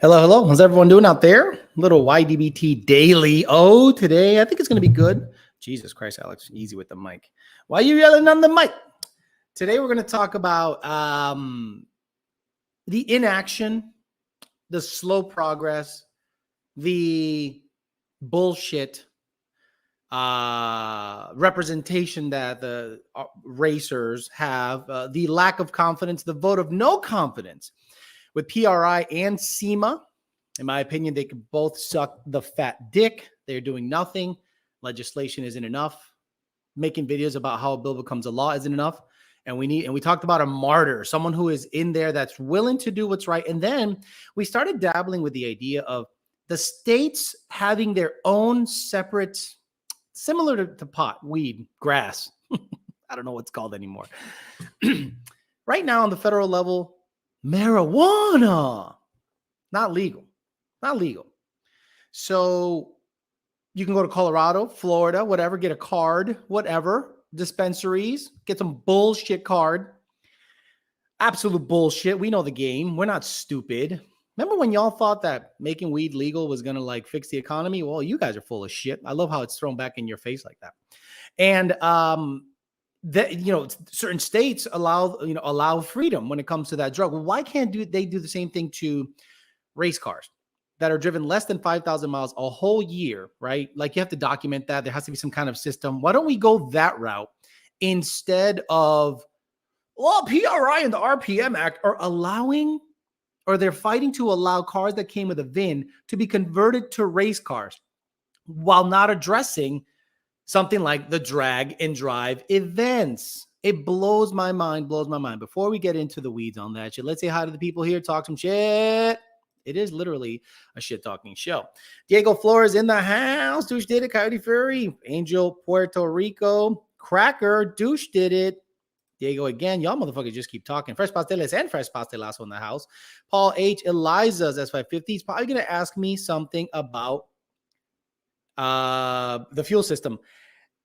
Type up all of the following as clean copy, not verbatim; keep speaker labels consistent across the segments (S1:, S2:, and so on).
S1: Hello, hello. How's everyone doing out there? Little YDBT daily. Oh, today I think it's going to be good. Jesus Christ, Alex, easy with the mic. Why are you yelling on the mic? Today we're going to talk about the inaction, the slow progress, the bullshit representation that the racers have, the lack of confidence, the vote of no confidence with PRI and SEMA. In my opinion, they could both suck the fat dick. They're doing nothing. Legislation isn't enough. Making videos about how a bill becomes a law isn't enough. And we talked about a martyr, someone who is in there that's willing to do what's right. And then we started dabbling with the idea of the states having their own separate, similar to pot, weed, grass. I don't know what's called anymore. Right now on the federal level, marijuana, not legal. So you can go to Colorado, Florida, whatever, get a card, whatever, dispensaries, get some bullshit card. Absolute bullshit. We know the game. We're not stupid. Remember when y'all thought that making weed legal was going to like fix the economy? Well, you guys are full of shit. I love how it's thrown back in your face like that. And that, certain states allow freedom when it comes to that drug. Well, why can't they do the same thing to race cars that are driven less than 5,000 miles a whole year, right? Like you have to document that. There has to be some kind of system. Why don't we go that route instead of, well, PRI and the RPM Act are allowing, or they're fighting to allow cars that came with a VIN to be converted to race cars while not addressing something like the drag and drive events. It blows my mind. Before we get into the weeds on that shit, let's say hi to the people here, talk some shit. It is literally a shit-talking show. Diego Flores in the house. Douche did it. Coyote Fury. Angel, Puerto Rico. Cracker. Douche did it. Diego again. Y'all motherfuckers just keep talking. Fresh Pasteles and Fresh Pastelazo in the house. Paul H. Eliza's S550. He's probably going to ask me something about the fuel system.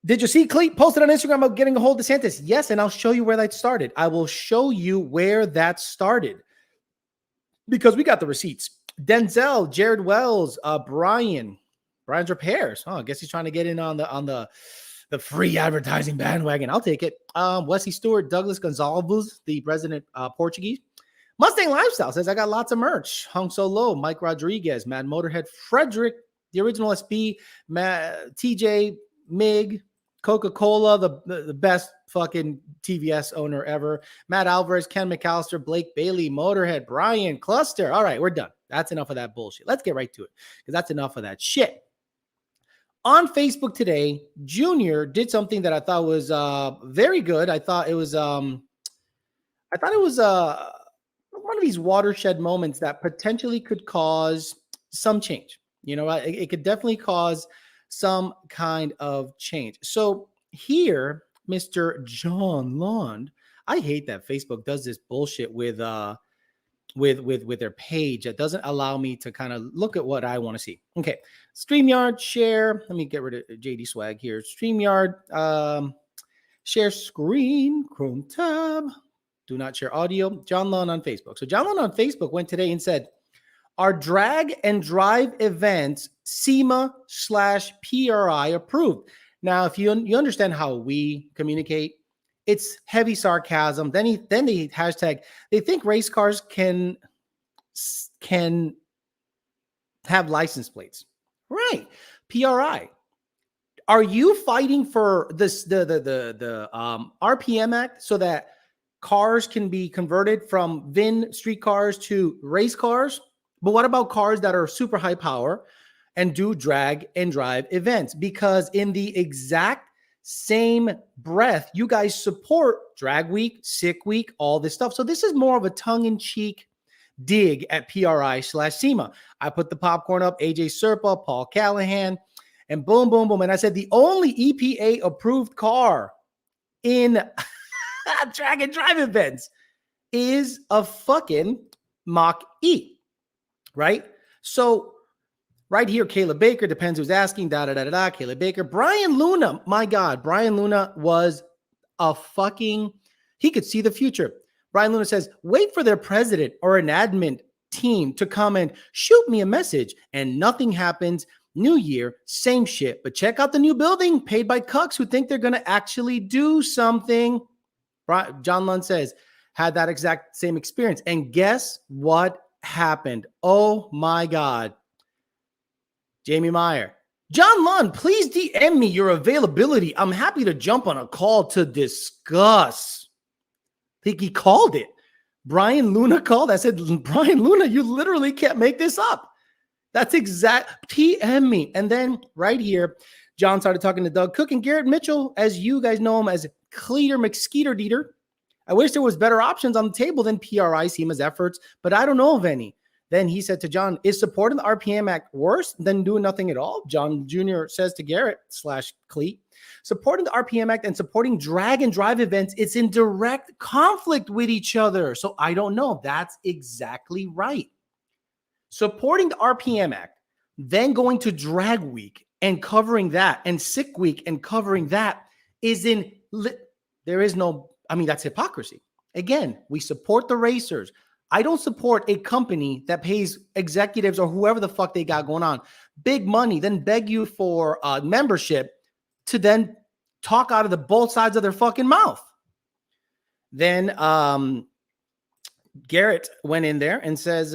S1: Did you see Cleet posted on Instagram about getting a hold of DeSantis? Yes, and I'll show you where that started. I will show you where that started because we got the receipts. Denzel, Jared Wells, Brian's Repairs. Oh, I guess he's trying to get in on the free advertising bandwagon. I'll take it. Wesley Stewart, Douglas Gonzalez, the resident Portuguese. Mustang Lifestyle says, I got lots of merch. Hung So Low, Mike Rodriguez, Mad Motorhead, Frederick, the original SB, TJ, Mig, Coca-Cola, the best fucking TVS owner ever. Matt Alvarez, Ken McAllister, Blake Bailey, Motorhead, Brian, Cluster. All right, we're done. That's enough of that bullshit. Let's get right to it because that's enough of that shit. On Facebook today, Junior did something that I thought was very good. I thought it was one of these watershed moments that potentially could cause some change. It could definitely cause some kind of change. So here, Mr. John Lund, I hate that Facebook does this bullshit with their page that doesn't allow me to kind of look at what I want to see. Okay, StreamYard share. Let me get rid of JD swag here. StreamYard share screen, Chrome tab. Do not share audio. John Lund on Facebook. So John Lund on Facebook went today and said, are drag and drive events SEMA/PRI approved? Now, if you understand how we communicate, it's heavy sarcasm. Then the hashtag, they think race cars can have license plates. Right. PRI. Are you fighting for this the RPM Act so that cars can be converted from VIN street cars to race cars? But what about cars that are super high power and do drag and drive events? Because in the exact same breath, you guys support drag week, sick week, all this stuff. So this is more of a tongue-in-cheek dig at PRI/SEMA. I put the popcorn up, AJ Serpa, Paul Callahan, and boom, boom, boom. And I said the only EPA approved car in drag and drive events is a fucking Mach-E. Right? So right here, Caleb Baker, depends who's asking, Caleb Baker. Brian Luna, my God, Brian Luna was he could see the future. Brian Luna says, wait for their president or an admin team to come and shoot me a message, and nothing happens. New year, same shit. But check out the new building paid by cucks who think they're going to actually do something. John Lund says, had that exact same experience. And guess what happened? Oh my God. Jamie Meyer. John Lund, please DM me your availability. I'm happy to jump on a call to discuss. I think he called it. Brian Luna called. I said, Brian Luna, you literally can't make this up. That's exact. TM me. And then right here, John started talking to Doug Cook and Garrett Mitchell, as you guys know him as Cleater McSkeeter Deeter. I wish there was better options on the table than PRI SEMA's efforts, but I don't know of any. Then he said to John, is supporting the RPM Act worse than doing nothing at all? John Jr. says to Garrett / Cleat, supporting the RPM Act and supporting drag and drive events, it's in direct conflict with each other. So I don't know. That's exactly right. Supporting the RPM Act, then going to drag week and covering that, and sick week and covering that is there is no, I mean, that's hypocrisy. Again, we support the racers. I don't support a company that pays executives or whoever the fuck they got going on big money, then beg you for membership to then talk out of the both sides of their fucking mouth. Then Garrett went in there and says,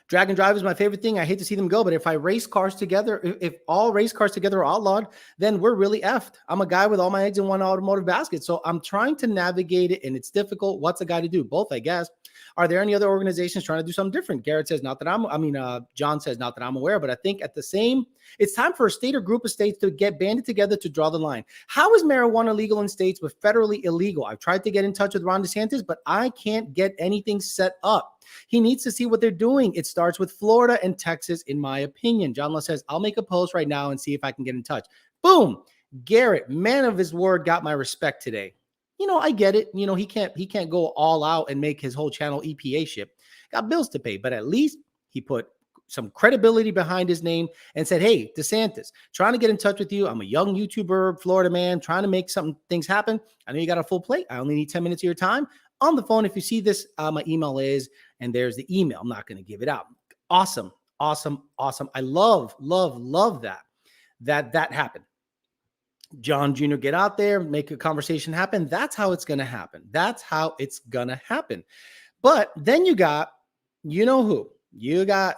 S1: drag and drive is my favorite thing. I hate to see them go, but if all race cars together are outlawed, then we're really effed. I'm a guy with all my eggs in one automotive basket. So I'm trying to navigate it and it's difficult. What's a guy to do? Both, I guess. Are there any other organizations trying to do something different? Garrett says, John says, not that I'm aware, but I think it's time for a state or group of states to get banded together to draw the line. How is marijuana legal in states with federally illegal? I've tried to get in touch with Ron DeSantis, but I can't get anything set up. He needs to see what they're doing. It starts with Florida and Texas, in my opinion. John Lund says, I'll make a post right now and see if I can get in touch. Boom. Garrett, man of his word, got my respect today. I get it. He can't go all out and make his whole channel EPA ship. Got bills to pay, but at least he put some credibility behind his name and said, hey, DeSantis, trying to get in touch with you. I'm a young YouTuber, Florida man, trying to make things happen. I know you got a full plate. I only need 10 minutes of your time on the phone. If you see this, my email is, and there's the email. I'm not going to give it out. Awesome. Awesome. Awesome. I love that happened. John Jr. get out there, make a conversation happen. That's how it's going to happen. But then you got, who? You got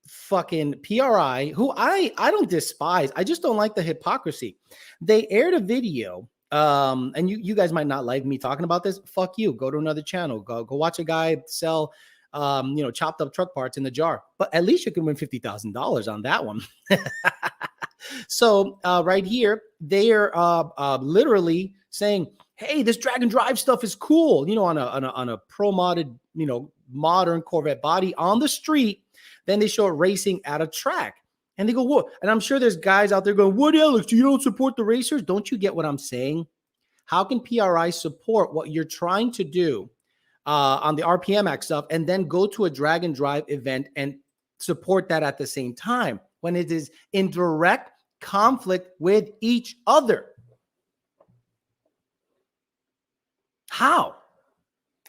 S1: fucking PRI, who I don't despise. I just don't like the hypocrisy. They aired a video, and you guys might not like me talking about this. Fuck you. Go to another channel. Go watch a guy sell chopped up truck parts in the jar. But at least you can win $50,000 on that one. So right here, they are literally saying, hey, this drag and drive stuff is cool, on a pro modded, modern Corvette body on the street. Then they show it racing at a track and they go, what? And I'm sure there's guys out there going, what, Alex, you don't support the racers? Don't you get what I'm saying? How can PRI support what you're trying to do on the RPM Act stuff and then go to a drag and drive event and support that at the same time when it is in direct conflict with each other? How?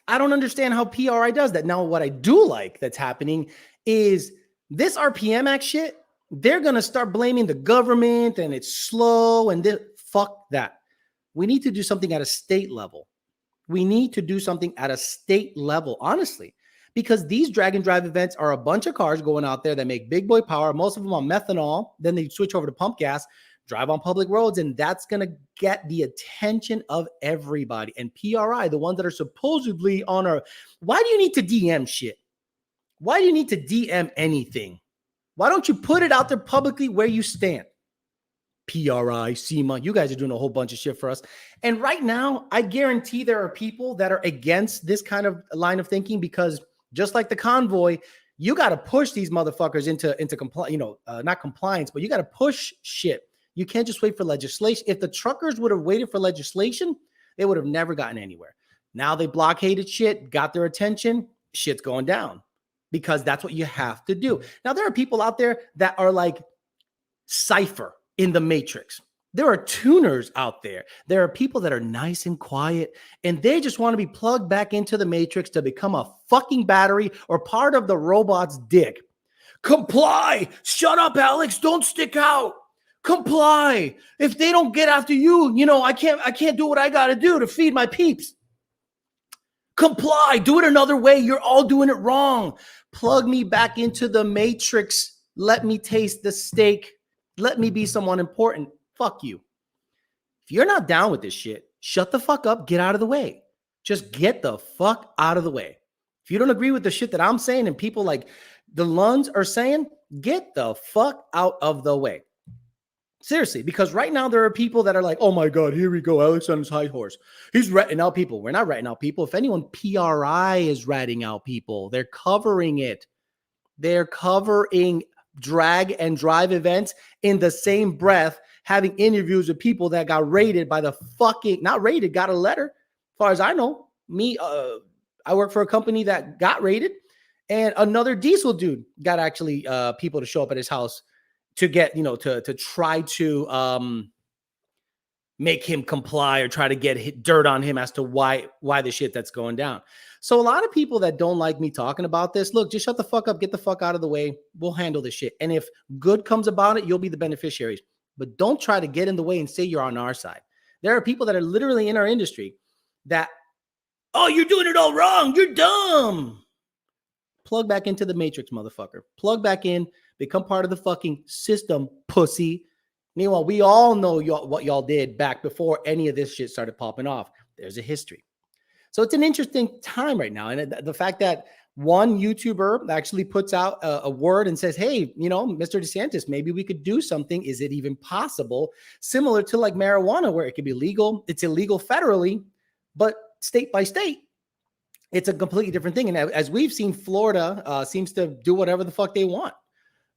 S1: I don't understand how PRI does that. Now, what I do like that's happening is this RPM Act shit, they're going to start blaming the government and it's slow and fuck that. We need to do something at a state level. Honestly, because these drag and drive events are a bunch of cars going out there that make big boy power, most of them on methanol. Then they switch over to pump gas, drive on public roads, and that's going to get the attention of everybody. And PRI, the ones that are supposedly on why do you need to DM shit? Why do you need to DM anything? Why don't you put it out there publicly where you stand? PRI, SEMA, you guys are doing a whole bunch of shit for us. And right now, I guarantee there are people that are against this kind of line of thinking because just like the convoy, you got to push these motherfuckers into compliance, not compliance, but you got to push shit. You can't just wait for legislation. If the truckers would have waited for legislation, they would have never gotten anywhere. Now they blockaded shit, got their attention, shit's going down because that's what you have to do. Now there are people out there that are like Cypher in the Matrix. There are tuners out there. There are people that are nice and quiet, and they just want to be plugged back into the matrix to become a fucking battery or part of the robot's dick. Comply. Shut up, Alex. Don't stick out. Comply. If they don't get after you, I can't do what I got to do to feed my peeps. Comply. Do it another way. You're all doing it wrong. Plug me back into the matrix. Let me taste the steak. Let me be someone important. Fuck you. If you're not down with this shit, shut the fuck up. Get out of the way. Just get the fuck out of the way. If you don't agree with the shit that I'm saying and people like the Lunds are saying, get the fuck out of the way. Seriously, because right now there are people that are like, oh my God, here we go. Alex on his high horse. He's ratting out people. We're not ratting out people. If anyone, PRI is ratting out people. They're covering it. They're covering drag and drive events in the same breath, having interviews with people that got rated by the fucking, not rated, got a letter. As far as I know, I work for a company that got rated, and another diesel dude got actually people to show up at his house to get, to try to make him comply or try to get dirt on him as to why the shit that's going down. So a lot of people that don't like me talking about this, look, just shut the fuck up, get the fuck out of the way. We'll handle this shit. And if good comes about it, you'll be the beneficiaries. But don't try to get in the way and say you're on our side. There are people that are literally in our industry that, oh, you're doing it all wrong. You're dumb. Plug back into the matrix, motherfucker. Plug back in. Become part of the fucking system, pussy. Meanwhile, we all know what y'all did back before any of this shit started popping off. There's a history. So it's an interesting time right now. And the fact that one YouTuber actually puts out a word and says, hey, Mr. DeSantis, maybe we could do something. Is it even possible? Similar to like marijuana, where it could be legal. It's illegal federally, but state by state, it's a completely different thing. And as we've seen, Florida seems to do whatever the fuck they want,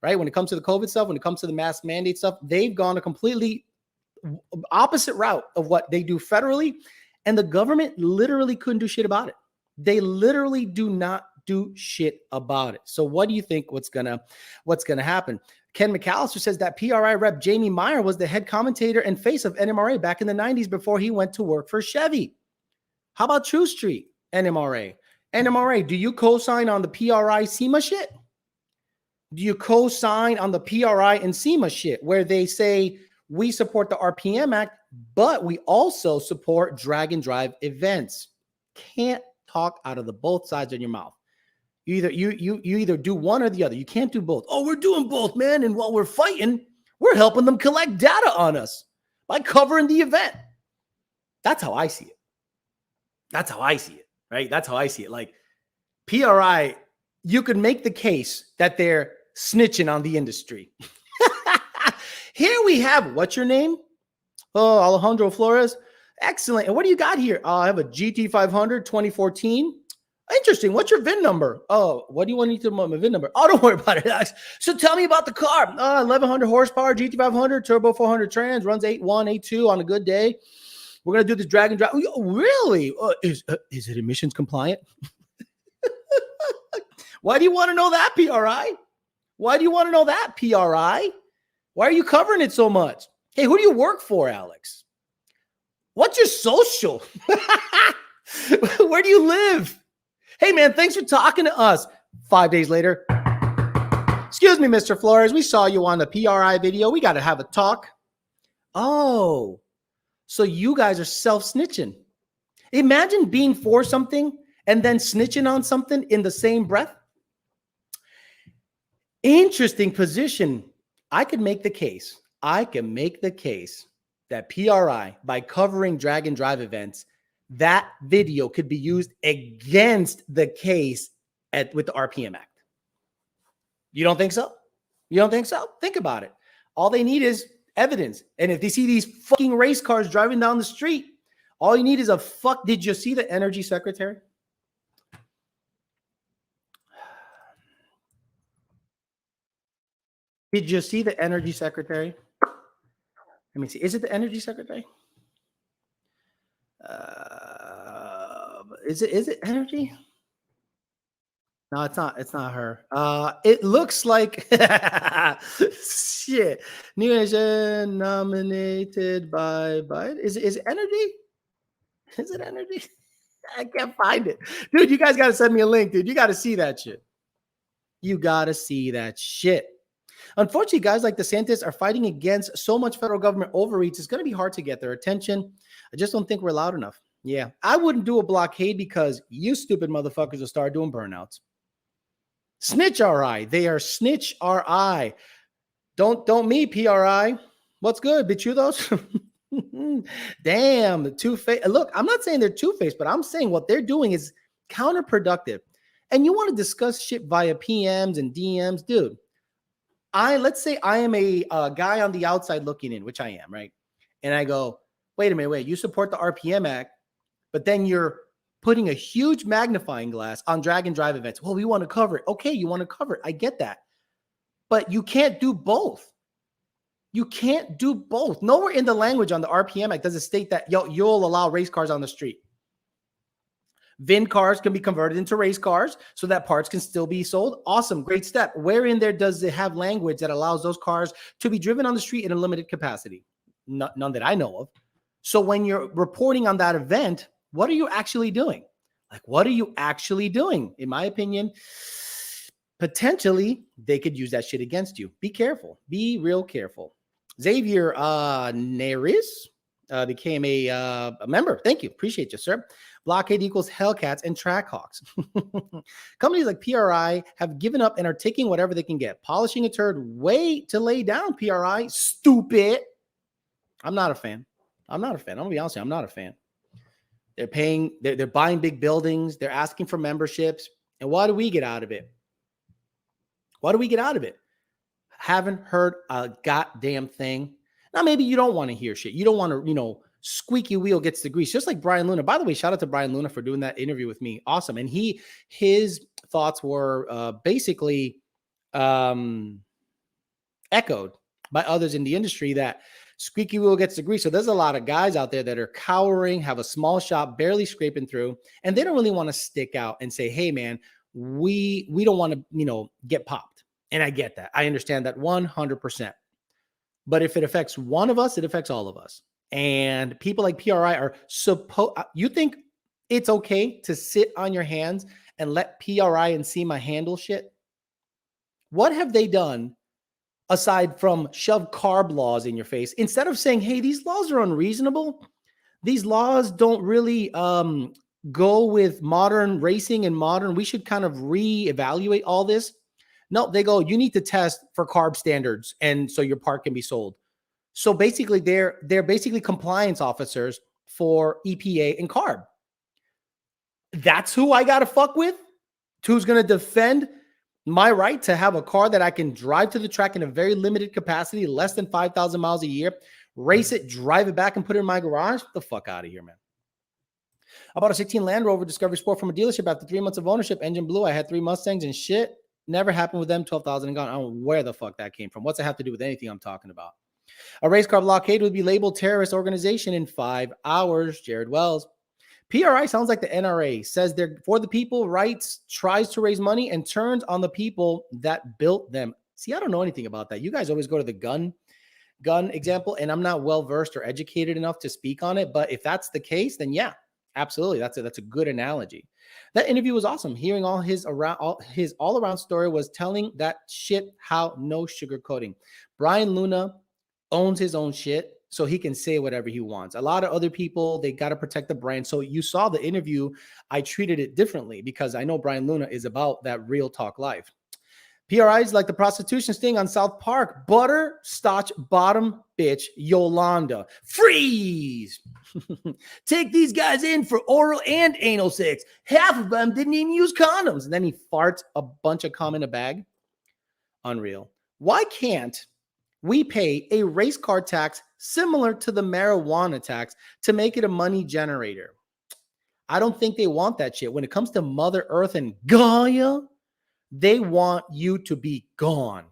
S1: right? When it comes to the COVID stuff, when it comes to the mask mandate stuff, they've gone a completely opposite route of what they do federally. And the government literally couldn't do shit about it. They literally do not do shit about it. So what do you think what's gonna happen? Ken McAllister says that PRI rep Jamie Meyer was the head commentator and face of NMRA back in the 90s before he went to work for Chevy. How about True Street, NMRA? NMRA, do you co-sign on the PRI SEMA shit? Do you co-sign on the PRI and SEMA shit where they say we support the RPM Act, but we also support drag and drive events? Can't talk out of the both sides of your mouth. You either do one or the other. You can't do both. Oh, we're doing both, man. And while we're fighting, we're helping them collect data on us by covering the event. That's how I see it. That's how I see it, right? That's how I see it. Like PRI, you could make the case that they're snitching on the industry. Here we have, what's your name? Oh, Alejandro Flores. Excellent. And what do you got here? I have a GT500 2014. Interesting. What's your VIN number? Oh, what do you want me to know my VIN number? Oh, don't worry about it, Alex. So tell me about the car. 1100 horsepower, GT500, turbo 400 trans, runs 8.1, 8.2 on a good day. We're going to do this drag and drive. Oh, really? Is it emissions compliant? Why do you want to know that, PRI? Why do you want to know that, PRI? Why are you covering it so much? Hey, who do you work for, Alex? What's your social? Where do you live? Hey, man, thanks for talking to us. 5 days later. Excuse me, Mr. Flores. We saw you on the PRI video. We got to have a talk. Oh, so you guys are self-snitching. Imagine being for something and then snitching on something in the same breath. Interesting position. I can make the case that PRI, by covering drag and drive events, that video could be used against the case with the RPM Act. You don't think so? You don't think so? Think about it. All they need is evidence. And if they see these fucking race cars driving down the street, all you need is a fuck. Did you see the energy secretary? Did you see the energy secretary? Let me see. Is it the energy secretary? Is it energy? No, it's not. It's not her. It looks like shit. New Asian nominated by Biden. Is it Energy? Is it Energy? I can't find it, dude. You guys got to send me a link, dude. You got to see that shit. You got to see that shit. Unfortunately, guys like DeSantis are fighting against so much federal government overreach. It's going to be hard to get their attention. I just don't think we're loud enough. Yeah, I wouldn't do a blockade because you stupid motherfuckers will start doing burnouts. Snitch RI. They are snitch RI. Don't me, PRI. What's good, bichudos? Damn, two-faced. Look, I'm not saying they're two-faced, but I'm saying what they're doing is counterproductive. And you want to discuss shit via PMs and DMs, dude. Let's say I am a guy on the outside looking in, which I am, right? And I go, wait a minute, you support the RPM Act, but then you're putting a huge magnifying glass on drag and drive events. Well, we want to cover it. Okay, you want to cover it. I get that. But you can't do both. You can't do both. Nowhere in the language on the RPM Act does it state that you'll allow race cars on the street. VIN cars can be converted into race cars so that parts can still be sold. Awesome, great step. Where in there does it have language that allows those cars to be driven on the street in a limited capacity? None that I know of. So when you're reporting on that event, what are you actually doing? Like, what are you actually doing? In my opinion, potentially they could use that shit against you. Be careful. Be real careful. Xavier Neris became a member. Thank you. Appreciate you, sir. Blockade equals Hellcats and Trackhawks. Companies like PRI have given up and are taking whatever they can get. Polishing a turd. Way to lay down, PRI. Stupid. I'm not a fan. I'm going to be honest with you. I'm not a fan. They're paying, they're buying big buildings. They're asking for memberships. And what do we get out of it? What do we get out of it? Haven't heard a goddamn thing. Now, maybe you don't want to hear shit. You don't want to, squeaky wheel gets the grease. Just like Brian Luna. By the way, shout out to Brian Luna for doing that interview with me. Awesome. And his thoughts were basically echoed by others in the industry that squeaky wheel gets the grease. So there's a lot of guys out there that are cowering, have a small shop, barely scraping through, and they don't really want to stick out and say, hey, man, we don't want to, get popped. And I get that. I understand that 100%. But if it affects one of us, it affects all of us. And people like PRI are you think it's okay to sit on your hands and let PRI and SEMA handle shit? What have they done aside from shove carb laws in your face? Instead of saying, hey, these laws are unreasonable. These laws don't really go with modern racing and we should kind of reevaluate all this. No, they go, you need to test for carb standards. And so your part can be sold. So basically they're basically compliance officers for EPA and carb. That's who I got to fuck with. Who's going to defend my right to have a car that I can drive to the track in a very limited capacity, less than 5,000 miles a year, race it, drive it back and put it in my garage? Get the fuck out of here, man. I bought a 16 Land Rover Discovery Sport from a dealership after 3 months of ownership. Engine blew. I had 3 Mustangs and shit. Never happened with them. 12,000 and gone. I don't know where the fuck that came from. What's it have to do with anything I'm talking about? A race car blockade would be labeled terrorist organization in 5 hours. Jared Wells. PRI sounds like the NRA. Says they're for the people, rights, tries to raise money, and turns on the people that built them. See, I don't know anything about that. You guys always go to the gun example, and I'm not well-versed or educated enough to speak on it. But if that's the case, then yeah, absolutely. That's a good analogy. That interview was awesome. Hearing all his all-around story was telling that shit how no sugarcoating. Brian Luna owns his own shit, so he can say whatever he wants. A lot of other people, they got to protect the brand. So you saw the interview. I treated it differently because I know Brian Luna is about that real talk life. PRI's like the prostitution sting on South Park. Butterscotch bottom bitch Yolanda. Freeze! Take these guys in for oral and anal sex. Half of them didn't even use condoms. And then he farts a bunch of cum in a bag. Unreal. Why can't we pay a race car tax similar to the marijuana tax to make it a money generator? I don't think they want that shit. When it comes to Mother Earth and Gaia, they want you to be gone.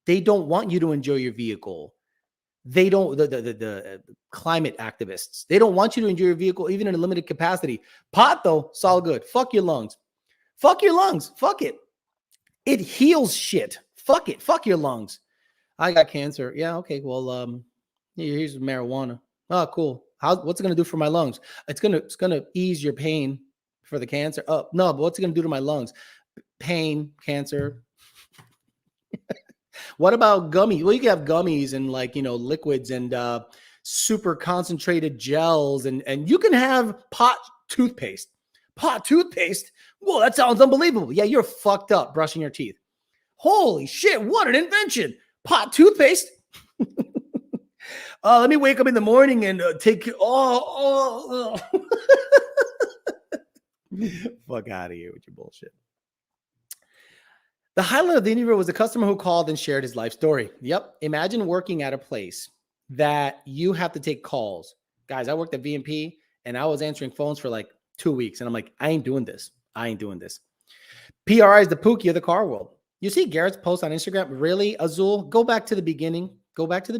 S1: They don't want you to enjoy your vehicle. They don't, the climate activists, they don't want you to enjoy your vehicle even in a limited capacity. Pot, though, it's all good. Fuck your lungs. Fuck your lungs. Fuck it. It heals shit. Fuck it. Fuck your lungs. I got cancer. Yeah. Okay. Well, here's marijuana. Oh, cool. What's it gonna do for my lungs? It's gonna ease your pain for the cancer. Oh no, but what's it gonna do to my lungs? Pain, cancer. What about gummies? Well, you can have gummies and liquids and super concentrated gels, and you can have pot toothpaste. Pot toothpaste? Whoa, that sounds unbelievable. Yeah, you're fucked up brushing your teeth. Holy shit, what an invention. Pot toothpaste. Let me wake up in the morning and take fuck out of here with your bullshit. The highlight of the interview was the customer who called and shared his life story. Yep. Imagine working at a place that you have to take calls. Guys, I worked at VMP and I was answering phones for like 2 weeks. And I'm like, I ain't doing this. PRI is the Pookie of the car world. You see Garrett's post on Instagram? Really, Azul? Go back to the beginning. Watch the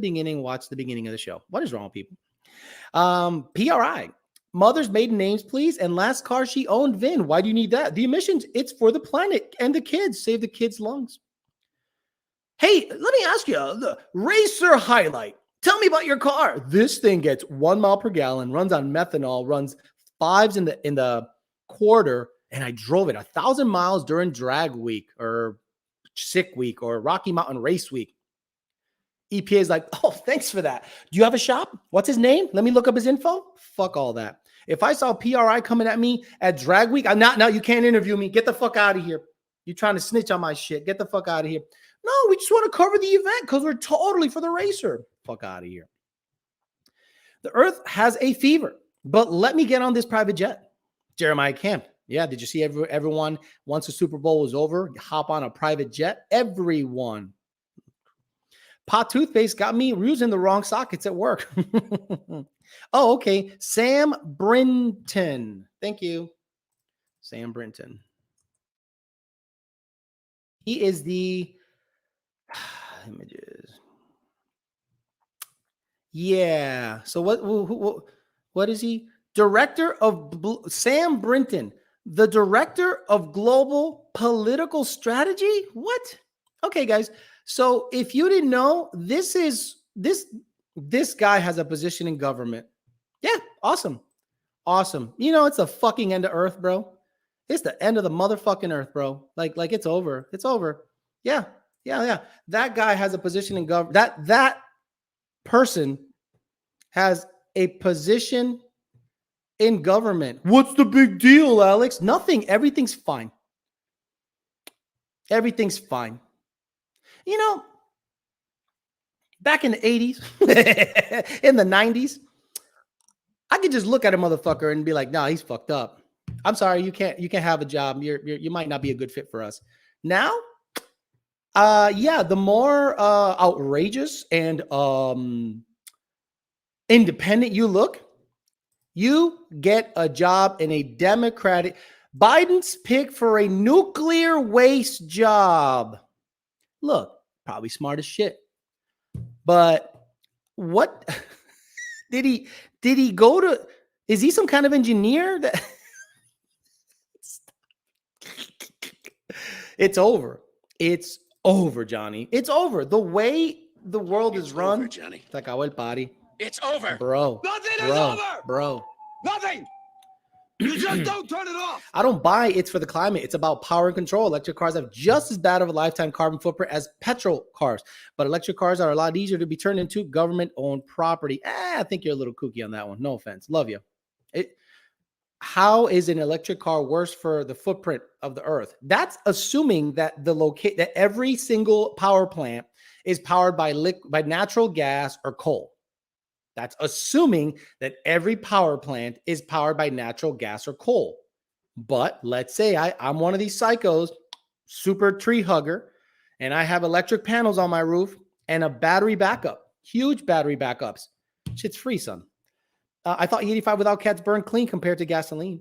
S1: beginning of the show. What is wrong with people? PRI. Mother's maiden names, please. And last car she owned, VIN. Why do you need that? The emissions, it's for the planet and the kids. Save the kids' lungs. Hey, let me ask you, the racer highlight. Tell me about your car. This thing gets 1 mile per gallon, runs on methanol, runs 5s in the quarter, and I drove it 1,000 miles during drag week or sick week or Rocky Mountain race week. EPA is like, oh, thanks for that. Do you have a shop? What's his name? Let me look up his info. Fuck all that. If I saw PRI coming at me at drag week, no, you can't interview me. Get the fuck out of here. You're trying to snitch on my shit. Get the fuck out of here. No, we just want to cover the event because we're totally for the racer. Fuck out of here. The earth has a fever, but let me get on this private jet. Jeremiah Camp. Yeah, did you see everyone, once the Super Bowl was over, hop on a private jet? Everyone. Pot toothpaste got me using the wrong sockets at work. Oh, okay. Sam Brinton. Thank you. Sam Brinton. He is the images. Yeah. So what is he? Director of Sam Brinton, the director of global political strategy. What? Okay, guys. So if you didn't know, this guy has a position in government. Yeah, awesome. You know, it's the fucking end of earth, bro. It's the end of the motherfucking earth, bro. Like it's over. It's over. Yeah. That guy has a position in government. That person has a position in government. What's the big deal, Alex? Nothing. Everything's fine. Everything's fine. You know, back in the 80s, in the 90s, I could just look at a motherfucker and be like, nah, he's fucked up. I'm sorry, you can't have a job. You might not be a good fit for us. Now, the more outrageous and independent you look, you get a job in a Democratic. Biden's pick for a nuclear waste job. Look, probably smart as shit. But what did he go to? Is he some kind of engineer? It's over. It's over, Johnny. It's over. The way the world is run, over, Johnny. Se acabó el party.
S2: It's over.
S1: Bro.
S2: Nothing is over.
S1: Bro.
S2: Nothing. You just don't turn it off.
S1: I don't buy it's for the climate. It's about power and control. Electric cars have just as bad of a lifetime carbon footprint as petrol cars, but electric cars are a lot easier to be turned into government-owned property. I think you're a little kooky on that one. No offense. Love you. How is an electric car worse for the footprint of the earth? That's assuming that that every single power plant is powered by natural gas or coal. That's assuming that every power plant is powered by natural gas or coal. But let's say I'm one of these psychos, super tree hugger, and I have electric panels on my roof and a battery backup, huge battery backups. Shit's free, son. I thought E85 without cats burned clean compared to gasoline.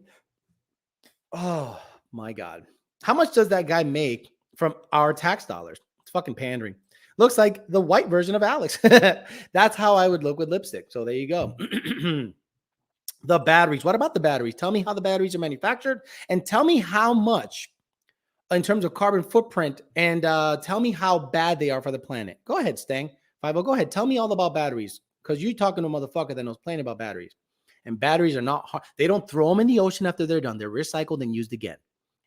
S1: Oh, my God. How much does that guy make from our tax dollars? It's fucking pandering. Looks like the white version of Alex. That's how I would look with lipstick. So there you go. The batteries. What about the batteries? Tell me how the batteries are manufactured and tell me how much in terms of carbon footprint and tell me how bad they are for the planet. Go ahead, Stang. 50, go ahead. Tell me all about batteries because you're talking to a motherfucker that knows plenty about batteries. And batteries are not hard. They don't throw them in the ocean after they're done. They're recycled and used again.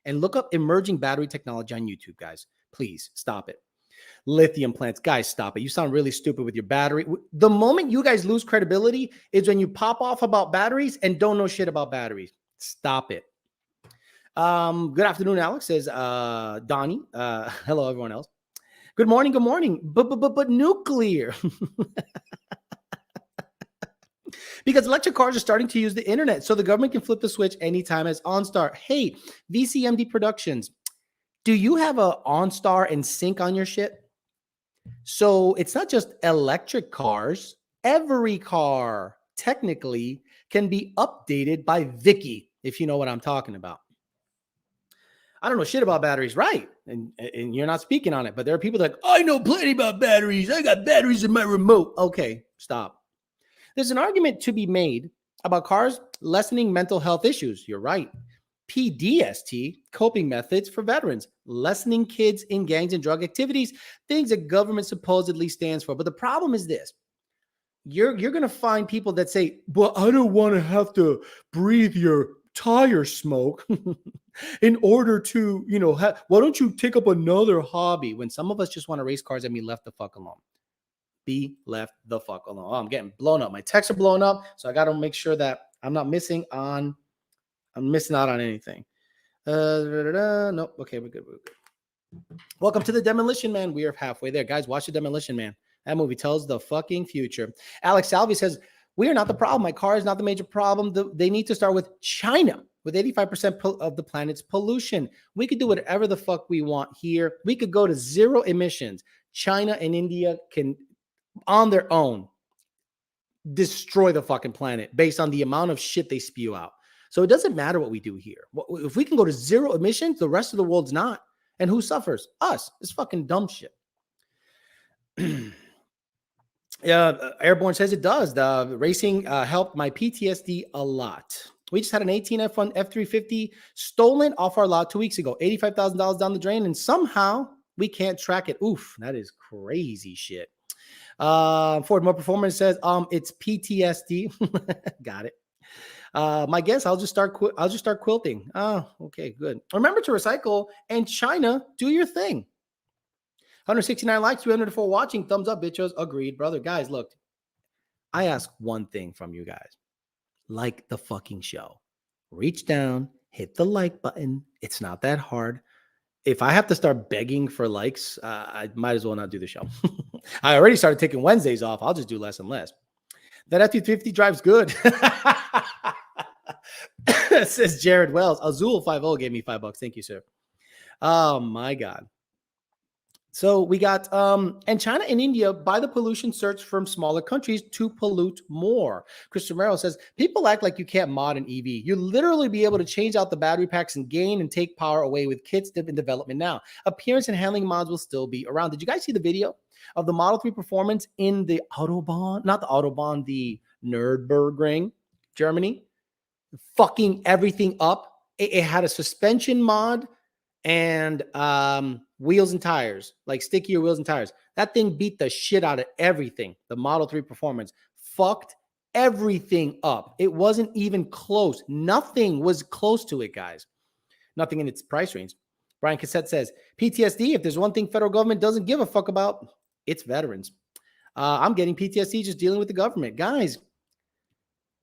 S1: And look up emerging battery technology on YouTube, guys. Please stop it. Lithium plants. Guys, stop it. You sound really stupid with your battery. The moment you guys lose credibility is when you pop off about batteries and don't know shit about batteries. Stop it. Good afternoon, Alex, says Donnie. Hello, everyone else. Good morning, good morning. But nuclear. Because electric cars are starting to use the internet, so the government can flip the switch anytime as OnStar. Hey, VCMD Productions, do you have a OnStar and Sync on your shit? So it's not just electric cars. Every car technically can be updated by Vicky, if you know what I'm talking about. I don't know shit about batteries, right? And you're not speaking on it, but there are people that I know plenty about batteries. I got batteries in my remote. Okay, stop. There's an argument to be made about cars lessening mental health issues. You're right. PDST, coping methods for veterans, lessening kids in gangs and drug activities, things that government supposedly stands for. But the problem is this. You're going to find people that say, well, I don't want to have to breathe your tire smoke in order to, why don't you take up another hobby when some of us just want to race cars and be left the fuck alone? Be left the fuck alone. Oh, I'm getting blown up. My texts are blown up. So I got to make sure that I'm missing out on anything. Nope. Okay, we're good. Welcome to the Demolition Man. We are halfway there. Guys, watch the Demolition Man. That movie tells the fucking future. Alex Salvi says, we are not the problem. My car is not the major problem. They need to start with China, with 85% of the planet's pollution. We could do whatever the fuck we want here. We could go to zero emissions. China and India can, on their own, destroy the fucking planet based on the amount of shit they spew out. So it doesn't matter what we do here. If we can go to zero emissions, the rest of the world's not. And who suffers? Us. It's fucking dumb shit. Airborne says it does. The racing helped my PTSD a lot. We just had an 18 F1 F350 stolen off our lot 2 weeks ago. $85,000 down the drain, and somehow we can't track it. Oof, that is crazy shit. Ford More Performance says it's PTSD. Got it. My guess, I'll just start quilting. Oh, okay, good. Remember to recycle, and China, do your thing. 169 likes, 304 watching. Thumbs up, bitchos. Agreed, brother. Guys, look, I ask one thing from you guys. Like the fucking show. Reach down, hit the like button. It's not that hard. If I have to start begging for likes, I might as well not do the show. I already started taking Wednesdays off. I'll just do less and less. That F-250 drives good. Says Jared Wells. Azul50 gave me $5. Thank you, sir. Oh, my God. So we got, and China and India buy the pollution search from smaller countries to pollute more. Chris Romero says, people act like you can't mod an EV. You literally be able to change out the battery packs and gain and take power away with kits in development now. Appearance and handling mods will still be around. Did you guys see the video of the Model 3 Performance in the Autobahn? Not the Autobahn, the Nürburgring, Germany. Fucking everything up. It had a suspension mod and wheels and tires, like stickier wheels and tires. That thing beat the shit out of everything. The Model 3 Performance fucked everything up. It wasn't even close. Nothing was close to it, guys. Nothing in its price range. Brian Cassette says, PTSD, if there's one thing federal government doesn't give a fuck about, it's veterans. I'm getting PTSD just dealing with the government. Guys,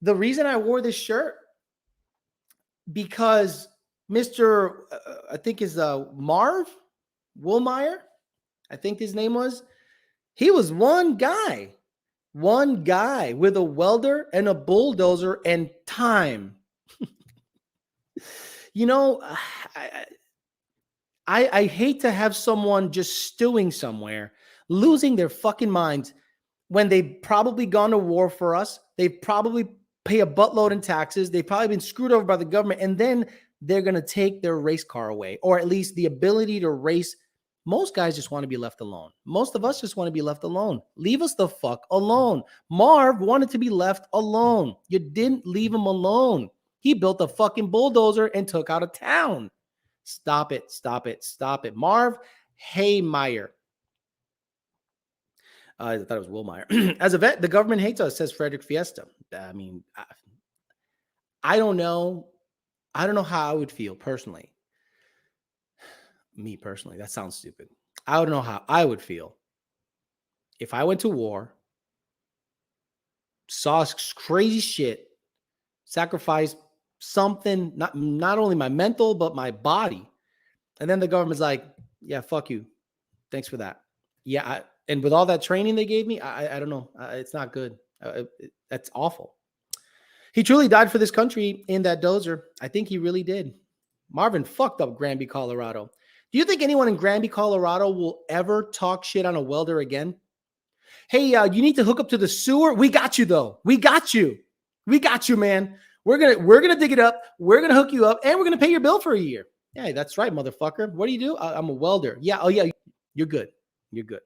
S1: the reason I wore this shirt, because Mr. I think is Marv Woolmeyer, I think his name was. He was one guy with a welder and a bulldozer and time. I hate to have someone just stewing somewhere, losing their fucking minds when they've probably gone to war for us. They've probably pay a buttload in taxes. They've probably been screwed over by the government, and then they're going to take their race car away, or at least the ability to race. Most guys just want to be left alone. Most of us just want to be left alone. Leave us the fuck alone. Marv wanted to be left alone. You didn't leave him alone. He built a fucking bulldozer and took out a town. Stop it. Stop it. Stop it. Marv Haymeyer. I thought it was Will Meyer. As a vet, the government hates us, says Frederick Fiesta. I mean, I don't know. I don't know how I would feel personally. Me personally, that sounds stupid. I don't know how I would feel if I went to war, saw crazy shit, sacrificed something, not only my mental, but my body. And then the government's like, yeah, fuck you. Thanks for that. Yeah. And with all that training they gave me, I don't know. It's not good. That's awful. He truly died for this country in that dozer. I think he really did. Marvin fucked up Granby, Colorado. Do you think anyone in Granby, Colorado will ever talk shit on a welder again? Hey, you need to hook up to the sewer. We got you though. We got you. We got you, man. We're gonna dig it up. We're gonna hook you up, and we're gonna pay your bill for a year. Yeah, that's right, motherfucker. What do you do? I'm a welder. Yeah. Oh yeah. You're good. You're good.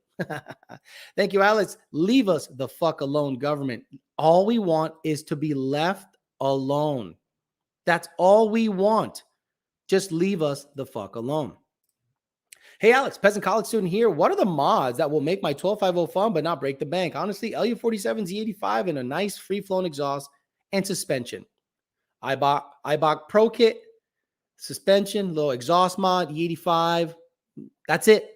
S1: Thank you, Alex. Leave us the fuck alone, government. All we want is to be left alone. That's all we want. Just leave us the fuck alone. Hey, Alex, peasant college student here. What are the mods that will make my 1250 fun but not break the bank? Honestly, LU47 Z85 and a nice free-flowing exhaust and suspension. IBOC Pro Kit, suspension, little exhaust mod, E85. That's it.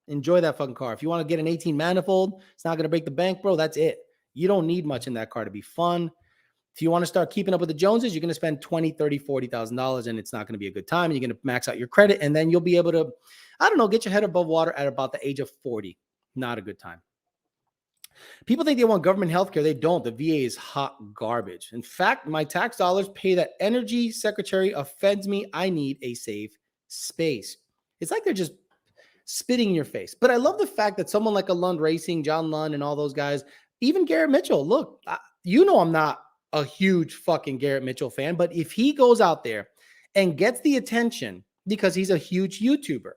S1: Enjoy that fucking car. If you want to get an 18 manifold, it's not going to break the bank, bro. That's it. You don't need much in that car to be fun. If you want to start keeping up with the Joneses, you're going to spend $20,000, $30,000, $40,000, and it's not going to be a good time. And you're going to max out your credit, and then you'll be able to, I don't know, get your head above water at about the age of 40. Not a good time. People think they want government healthcare. They don't. The VA is hot garbage. In fact, my tax dollars pay that energy secretary offends me. I need a safe space. It's like they're just spitting in your face. But I love the fact that someone like a Lund Racing, John Lund, and all those guys, even Garrett Mitchell, look, you know I'm not a huge fucking Garrett Mitchell fan, but if he goes out there and gets the attention because he's a huge YouTuber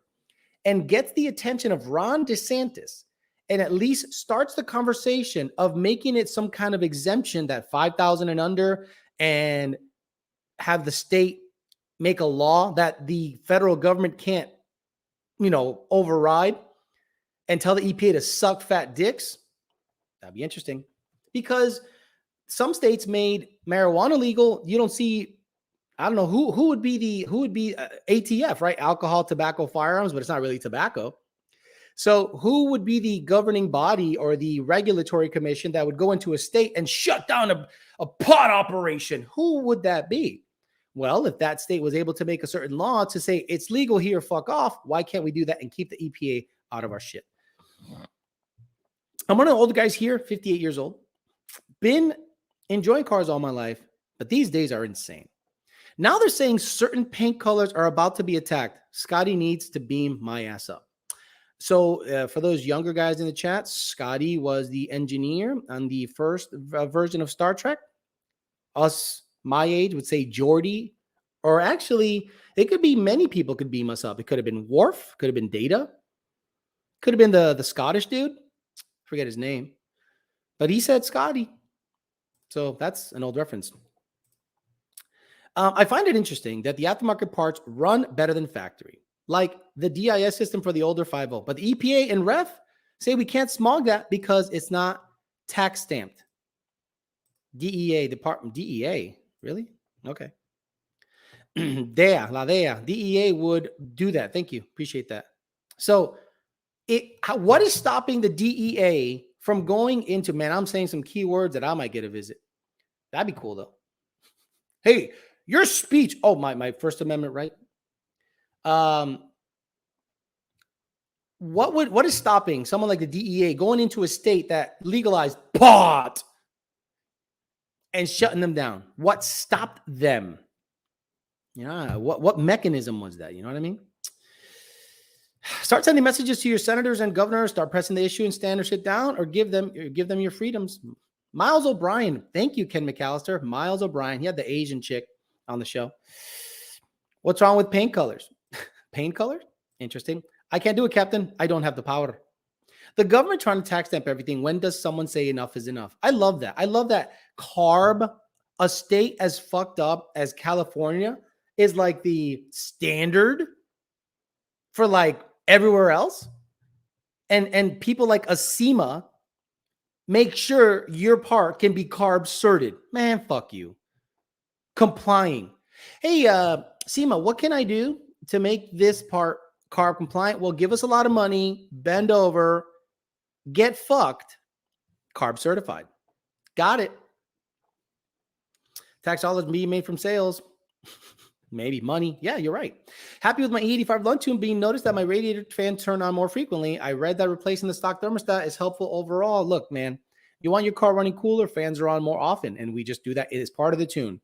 S1: and gets the attention of Ron DeSantis and at least starts the conversation of making it some kind of exemption that 5,000 and under and have the state make a law that the federal government can't, override and tell the EPA to suck fat dicks. That'd be interesting because some states made marijuana legal. You don't see, I don't know who would be ATF, right? Alcohol, tobacco, firearms, but it's not really tobacco. So who would be the governing body or the regulatory commission that would go into a state and shut down a pot operation? Who would that be? Well, if that state was able to make a certain law to say it's legal here, fuck off, why can't we do that and keep the EPA out of our shit? I'm one of the older guys here, 58 years old. Been enjoying cars all my life, but these days are insane. Now they're saying certain paint colors are about to be attacked. Scotty needs to beam my ass up. So for those younger guys in the chat, Scotty was the engineer on the first version of Star Trek. Us, my age, would say Geordi, or actually, it could be many people could beam us up. It could have been Worf, could have been Data, could have been the Scottish dude. Forget his name, but he said Scotty. So that's an old reference. I find it interesting that the aftermarket parts run better than factory, like the DIS system for the older 5.0. But the EPA and REF say we can't smog that because it's not tax stamped. DEA, really? Okay. DEA would do that. Thank you. Appreciate that. So what is stopping the DEA from going into, man, I'm saying some keywords that I might get a visit. That'd be cool though. Hey, your speech. Oh, my First Amendment right. What is stopping someone like the DEA going into a state that legalized pot and shutting them down? What stopped them? Yeah, what mechanism was that? You know what I mean? Start sending messages to your senators and governors. Start pressing the issue and stand their shit down, or give them your freedoms. Miles O'Brien, thank you, Ken McAllister. Miles O'Brien, he had the Asian chick on the show. What's wrong with paint colors? Paint color? Interesting. I can't do it, Captain. I don't have the power. The government trying to tax stamp everything. When does someone say enough is enough? I love that. I love that CARB, a state as fucked up as California, is like the standard for like everywhere else. And people like a SEMA make sure your part can be carb certed. Man, fuck you. Complying. Hey, SEMA, what can I do to make this part carb compliant? Well, give us a lot of money, bend over, get fucked, carb certified. Got it. Tax dollars being made from sales. Maybe money. Yeah, you're right. Happy with my E85 Lunchtune being noticed that my radiator fan turned on more frequently. I read that replacing the stock thermostat is helpful overall. Look, man, you want your car running cooler, fans are on more often, and we just do that. It is part of the tune.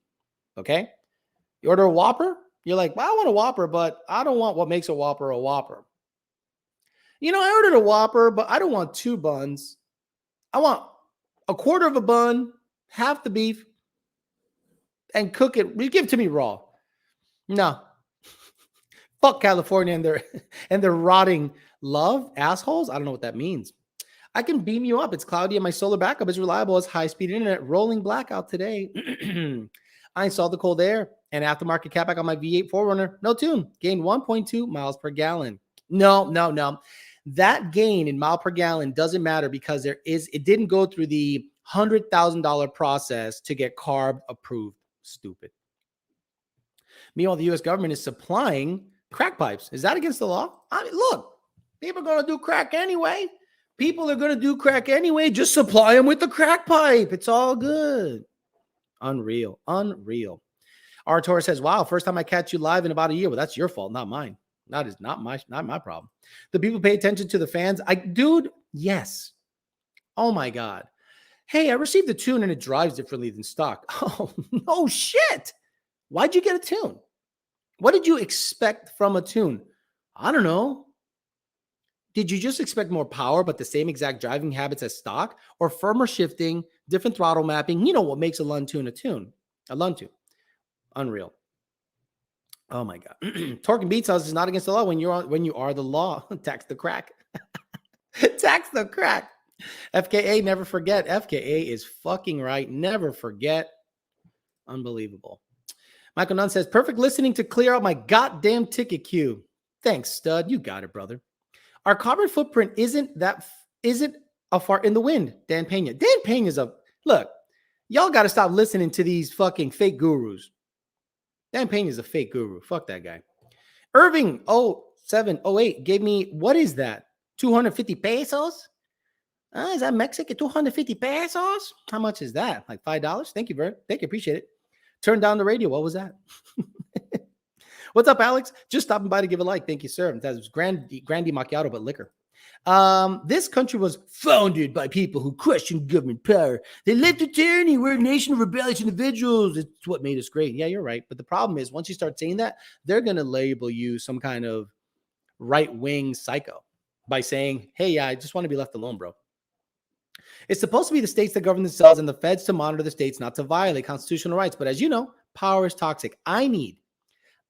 S1: Okay? You order a Whopper, you're like, well, I want a Whopper, but I don't want what makes a Whopper a Whopper. You know, I ordered a Whopper, but I don't want 2 buns. I want a quarter of a bun, half the beef, and cook it. You give it to me raw. No. Fuck California and their rotting love, assholes. I don't know what that means. I can beam you up. It's cloudy and my solar backup is reliable as high-speed internet. Rolling blackout today. I installed the cold air and aftermarket catback on my V8 4Runner. No tune. Gained 1.2 miles per gallon. No. That gain in mile per gallon doesn't matter because it didn't go through the $100,000 process to get carb approved. Stupid. Meanwhile, the U.S. government is supplying crack pipes. Is that against the law? I mean, look, people are going to do crack anyway. People are going to do crack anyway. Just supply them with the crack pipe. It's all good. Unreal. Artur says, wow, first time I catch you live in about a year. Well, that's your fault, not mine. That is not my problem. The people pay attention to the fans. Dude, yes. Oh my God. Hey, I received a tune and it drives differently than stock. Oh, no shit. Why'd you get a tune? What did you expect from a tune? I don't know. Did you just expect more power, but the same exact driving habits as stock, or firmer shifting, different throttle mapping? You know what makes a Lund tune a tune. Unreal. Oh my God. Torque and Beats House is not against the law when you are the law. Tax the crack. Tax the crack. FKA, never forget. FKA is fucking right. Never forget. Unbelievable. Michael Nunn says, perfect listening to clear out my goddamn ticket queue. Thanks, stud. You got it, brother. Our carbon footprint isn't a fart in the wind. Dan Pena. Dan Pena's look, y'all got to stop listening to these fucking fake gurus. Dan Pena's a fake guru. Fuck that guy. Irving 0708 gave me, what is that? 250 pesos? Is that Mexican? 250 pesos? How much is that? Like $5? Thank you, Bert. Thank you. Appreciate it. Turn down the radio. What was that? What's up, Alex? Just stopping by to give a like. Thank you, sir. That was Grandi Macchiato, but liquor. This country was founded by people who questioned government power. They lived to tyranny. We're a nation of rebellious individuals. It's what made us great. Yeah, you're right. But the problem is, once you start saying that, they're going to label you some kind of right-wing psycho by saying, hey, I just want to be left alone, bro. It's supposed to be the states that govern themselves and the feds to monitor the states not to violate constitutional rights. But as you know, power is toxic. I need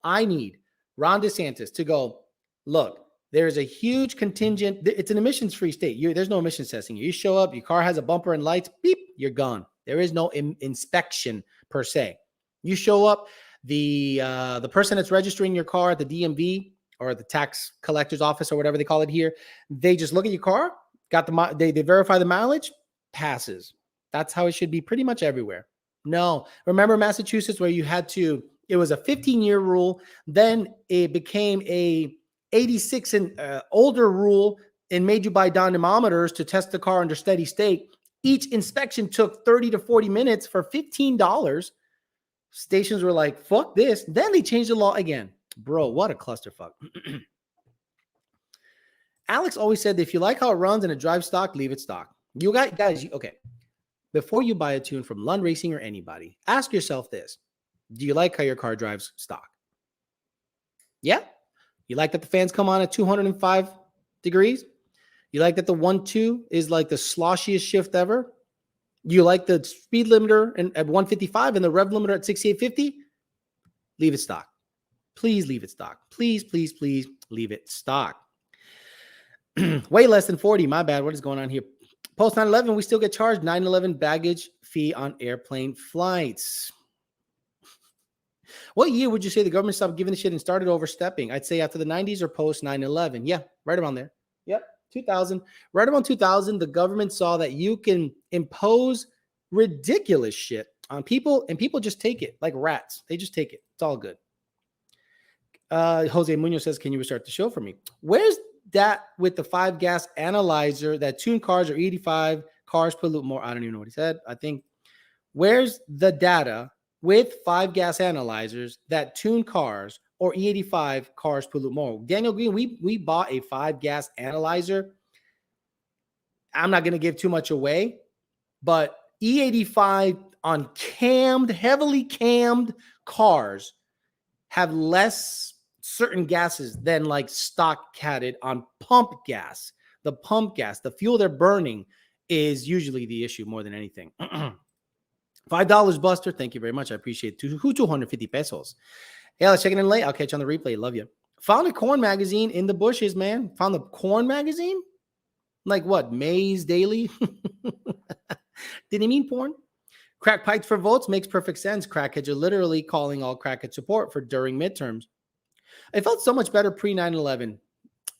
S1: Ron DeSantis to go, look, there's a huge contingent. It's an emissions-free state. There's no emissions testing. You show up, your car has a bumper and lights, beep, you're gone. There is no inspection per se. You show up, the person that's registering your car at the DMV or the tax collector's office or whatever they call it here, they just look at your car, they verify the mileage, passes. That's how it should be pretty much everywhere. No, remember Massachusetts where it was a 15-year rule, then it became a 86 and older rule and made you buy dynamometers to test the car under steady state. Each inspection took 30 to 40 minutes for $15. Stations were like, fuck this. Then they changed the law again. Bro, what a clusterfuck. Alex always said that if you like how it runs and it drives stock, leave it stock. You guys, okay. Before you buy a tune from Lund Racing or anybody, ask yourself this. Do you like how your car drives stock? Yeah? You like that the fans come on at 205 degrees? You like that the 1-2 is like the sloshiest shift ever? You like the speed limiter at 155 and the rev limiter at 6850? Leave it stock. Please leave it stock. Please, please, please leave it stock. Way less than 40. My bad. What is going on here? Post 9/11, we still get charged 9/11 baggage fee on airplane flights. What year would you say the government stopped giving a shit and started overstepping? I'd say after the 90s or post 9/11. Yeah, right around there. Yep, 2000. Right around 2000, the government saw that you can impose ridiculous shit on people, and people just take it like rats. They just take it. It's all good. Jose Munoz says, can you restart the show for me? Where's that with the 5-gas analyzer that tuned cars or 85 cars pollute more? I don't even know what he said. I think, where's the data with 5-gas analyzers that tune cars or E85 cars pollute more? Daniel Green, we bought a 5-gas analyzer. I'm not going to give too much away, but E85 on heavily cammed cars have less certain gases than like stock catted on pump gas. The pump gas, the fuel they're burning, is usually the issue more than anything. $5, Buster. Thank you very much. I appreciate it. 250 pesos. Hey, let's check it in late. I'll catch you on the replay. Love you. Found a corn magazine in the bushes, man. Found the corn magazine? Like what? Maize Daily? Did he mean porn? Crack pipes for votes makes perfect sense. Crackheads are literally calling all crackhead support for during midterms. I felt so much better pre 9/11,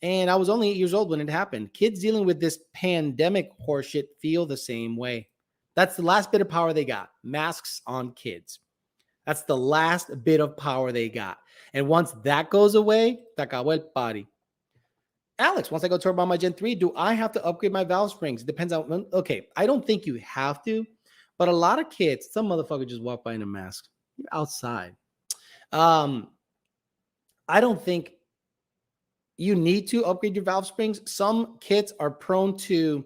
S1: and I was only 8 years old when it happened. Kids dealing with this pandemic horseshit feel the same way. That's the last bit of power they got. Masks on kids. That's the last bit of power they got. And once that goes away, acabó el party. Alex, once I go turbo on my Gen 3, do I have to upgrade my valve springs? It depends on, okay, I don't think you have to, but a lot of kids, some motherfucker just walk by in a mask. You're outside. I don't think you need to upgrade your valve springs. Some kits are prone to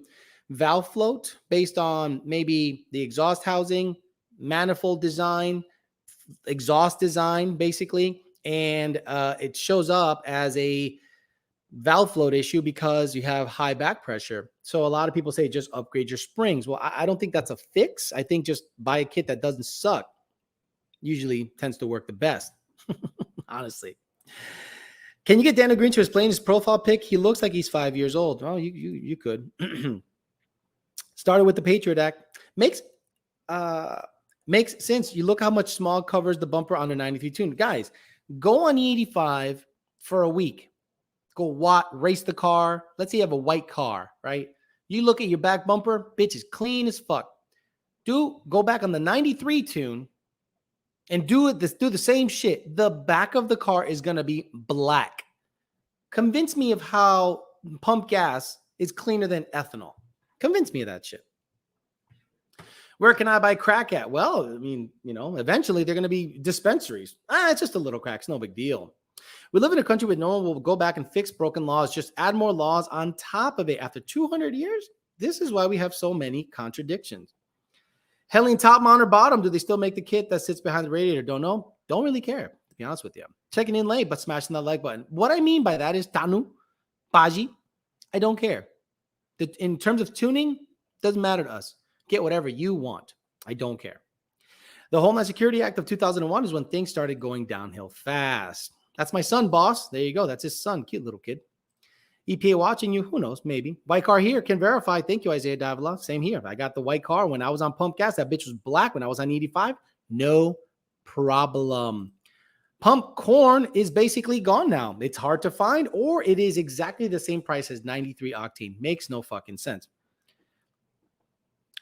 S1: valve float based on maybe the exhaust housing, manifold design, exhaust design, basically. And it shows up as a valve float issue because you have high back pressure. So a lot of people say just upgrade your springs. Well, I don't think that's a fix. I think just buy a kit that doesn't suck. Usually tends to work the best, honestly. Can you get Daniel Green to explain his profile pic? He looks like he's 5 years old. Oh, you could. Started with the Patriot Act. Makes sense. You look how much smog covers the bumper on the 93 tune. Guys, go on E85 for a week. Go race the car. Let's say you have a white car, right? You look at your back bumper, bitch is clean as fuck. Go back on the 93 tune and do the same shit. The back of the car is going to be black. Convince me of how pump gas is cleaner than ethanol. Convince me of that shit. Where can I buy crack at? Well, I mean, eventually they're going to be dispensaries. It's just a little crack. It's no big deal. We live in a country where no one will go back and fix broken laws. Just add more laws on top of it. After 200 years, this is why we have so many contradictions. Helene, top, mount, or bottom? Do they still make the kit that sits behind the radiator? Don't know. Don't really care, to be honest with you. Checking in late, but smashing that like button. What I mean by that is Tanu, Baji, I don't care. In terms of tuning, doesn't matter to us. Get whatever you want. I don't care. The Homeland Security Act of 2001 is when things started going downhill fast. That's my son, boss. There you go. That's his son. Cute little kid. EPA watching you. Who knows? Maybe. White car here can verify. Thank you, Isaiah Davila. Same here. I got the white car when I was on pump gas. That bitch was black when I was on 85. No problem. Pump corn is basically gone now. It's hard to find, or it is exactly the same price as 93 octane. Makes no fucking sense.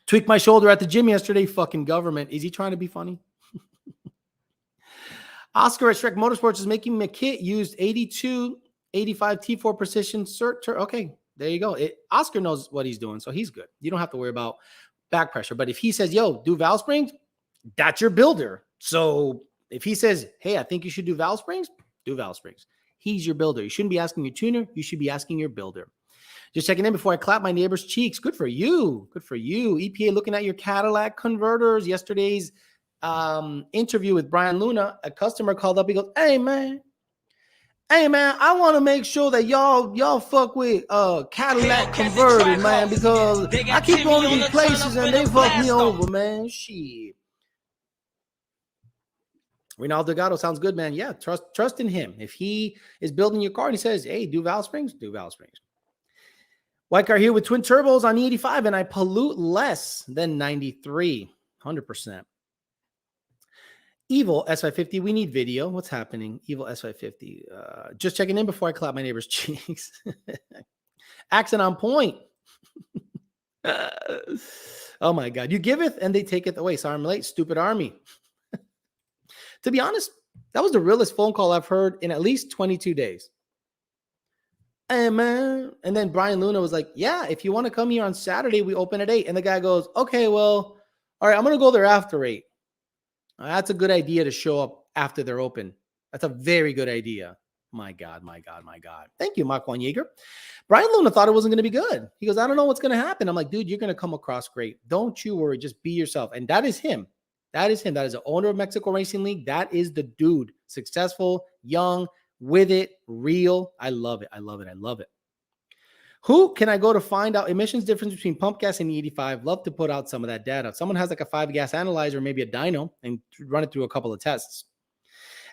S1: Tweaked my shoulder at the gym yesterday. Fucking government. Is he trying to be funny? Oscar at Shrek Motorsports is making me a kit used 82, 85 T4 precision cert. Okay, there you go. Oscar knows what he's doing, so he's good. You don't have to worry about back pressure. But if he says, yo, do valve springs, that's your builder. So if he says, hey, I think you should do valve springs, do valve springs. He's your builder. You shouldn't be asking your tuner. You should be asking your builder. Just checking in before I clap my neighbor's cheeks. Good for you. Good for you. EPA looking at your Cadillac converters. Yesterday's interview with Brian Luna, a customer called up. He goes, hey, man, I want to make sure that y'all fuck with Cadillac converters, man, because I keep going to these places and they fuck me over, man. Shit. Ronaldo Delgado sounds good, man. Yeah, trust in him. If he is building your car and he says, hey, do valve springs, do valve springs. White car here with twin turbos on E85, and I pollute less than 93, 100%. Evil S550, we need video. What's happening? Evil S550. Just checking in before I clap my neighbor's cheeks. Accent on point. Oh my God. You giveth and they take it away. Sorry, I'm late. Stupid army. To be honest, that was the realest phone call I've heard in at least 22 days. Hey, man. And then Brian Luna was like, yeah, if you want to come here on Saturday, we open at 8. And the guy goes, okay, well, all right, I'm going to go there after 8. That's a good idea to show up after they're open. That's a very good idea. My God, my God, my God. Thank you, Mark Juan Yeager. Brian Luna thought it wasn't going to be good. He goes, I don't know what's going to happen. I'm like, dude, you're going to come across great. Don't you worry. Just be yourself. And that is him. That is him. That is the owner of Mexico Racing League. That is the dude. Successful, young, with it, real. I love it. I love it. I love it. Who can I go to find out emissions difference between pump gas and E85? Love to put out some of that data. If someone has like a 5-gas analyzer, maybe a dyno, and run it through a couple of tests.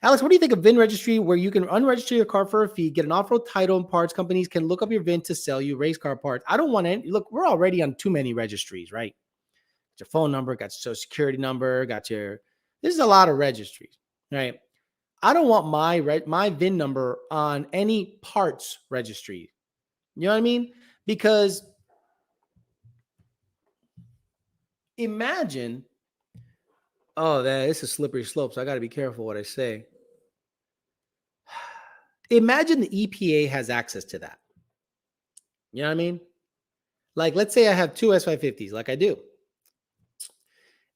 S1: Alex, what do you think of VIN registry where you can unregister your car for a fee, get an off-road title, and parts companies can look up your VIN to sell you race car parts? I don't want any. Look, we're already on too many registries, right? Got your phone number, got your social security number, this is a lot of registries, right? I don't want my VIN number on any parts registry. You know what I mean? Because imagine, this is slippery slope, so I got to be careful what I say. Imagine the EPA has access to that. You know what I mean? Like, let's say I have 2 S550s, like I do.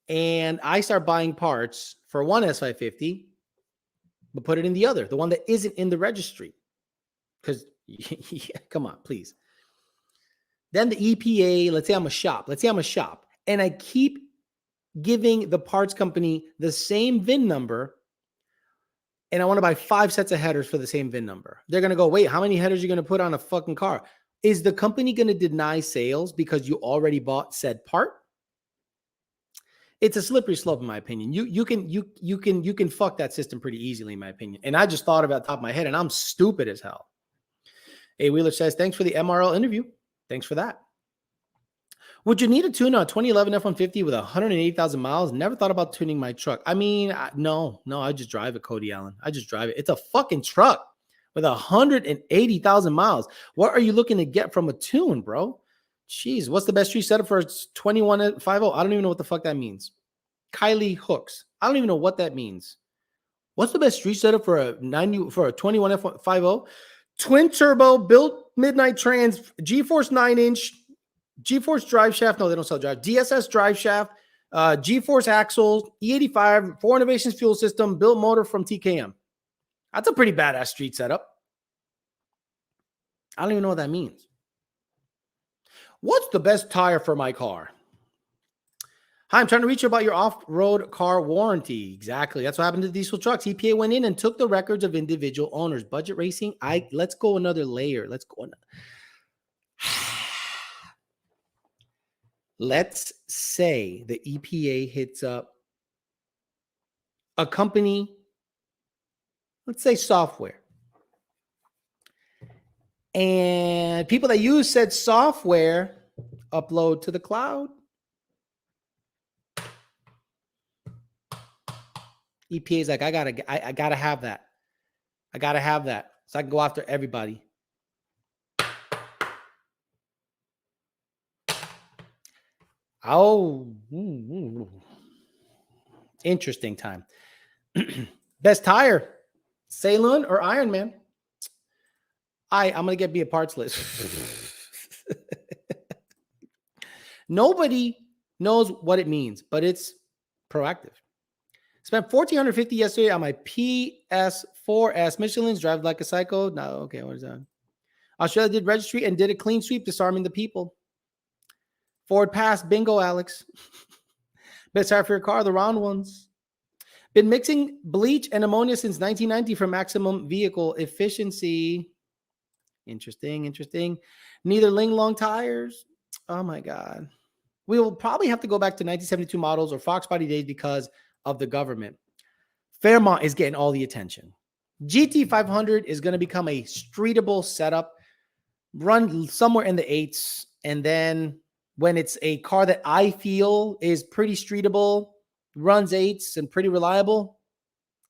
S1: And I start buying parts for one S550, but put it in the other, the one that isn't in the registry. Because, yeah, come on, please. Then the EPA, let's say I'm a shop, and I keep giving the parts company the same VIN number, and I want to buy 5 sets of headers for the same VIN number. They're going to go, wait, how many headers are you going to put on a fucking car? Is the company going to deny sales because you already bought said part? It's a slippery slope, in my opinion. You can fuck that system pretty easily, in my opinion. And I just thought of it at the top of my head, and I'm stupid as hell. A Wheeler says, thanks for the MRL interview. Thanks for that. Would you need a tune on a 2011 F-150 with 180,000 miles? Never thought about tuning my truck. I mean, no, I just drive it, Cody Allen. I just drive it. It's a fucking truck with 180,000 miles. What are you looking to get from a tune, bro? Jeez, what's the best street setup for a 2150? I don't even know what the fuck that means. Kylie Hooks. I don't even know what that means. What's the best street setup for a 21 F50? Twin turbo, built midnight trans, G-Force 9-inch, G-Force drive shaft. No, they don't sell drive. DSS drive shaft, G-Force axles, E85, 4 Innovations fuel system, built motor from TKM. That's a pretty badass street setup. I don't even know what that means. What's the best tire for my car? Hi, I'm trying to reach you about your off-road car warranty. Exactly. That's what happened to diesel trucks. EPA went in and took the records of individual owners. Budget racing. Let's go another layer. Let's say the EPA hits up a company, let's say software. And people that use said software upload to the cloud. EPA is like, I gotta have that. I gotta have that. So I can go after everybody. Oh, interesting time. Best tire, Ceylon or Ironman? I'm going to be a parts list. Nobody knows what it means, but it's proactive. Spent $1,450 yesterday on my PS4S Michelin's drive like a psycho. No, okay, what is that? Australia did registry and did a clean sweep, disarming the people. Ford pass, bingo, Alex. Best tire for your car, the round ones. Been mixing bleach and ammonia since 1990 for maximum vehicle efficiency. Interesting. Neither Ling Long tires. Oh my God. We will probably have to go back to 1972 models or Fox body days because of the government. Fairmont is getting all the attention. GT500 is going to become a streetable setup, run somewhere in the 8s. And then when it's a car that I feel is pretty streetable, runs 8s and pretty reliable,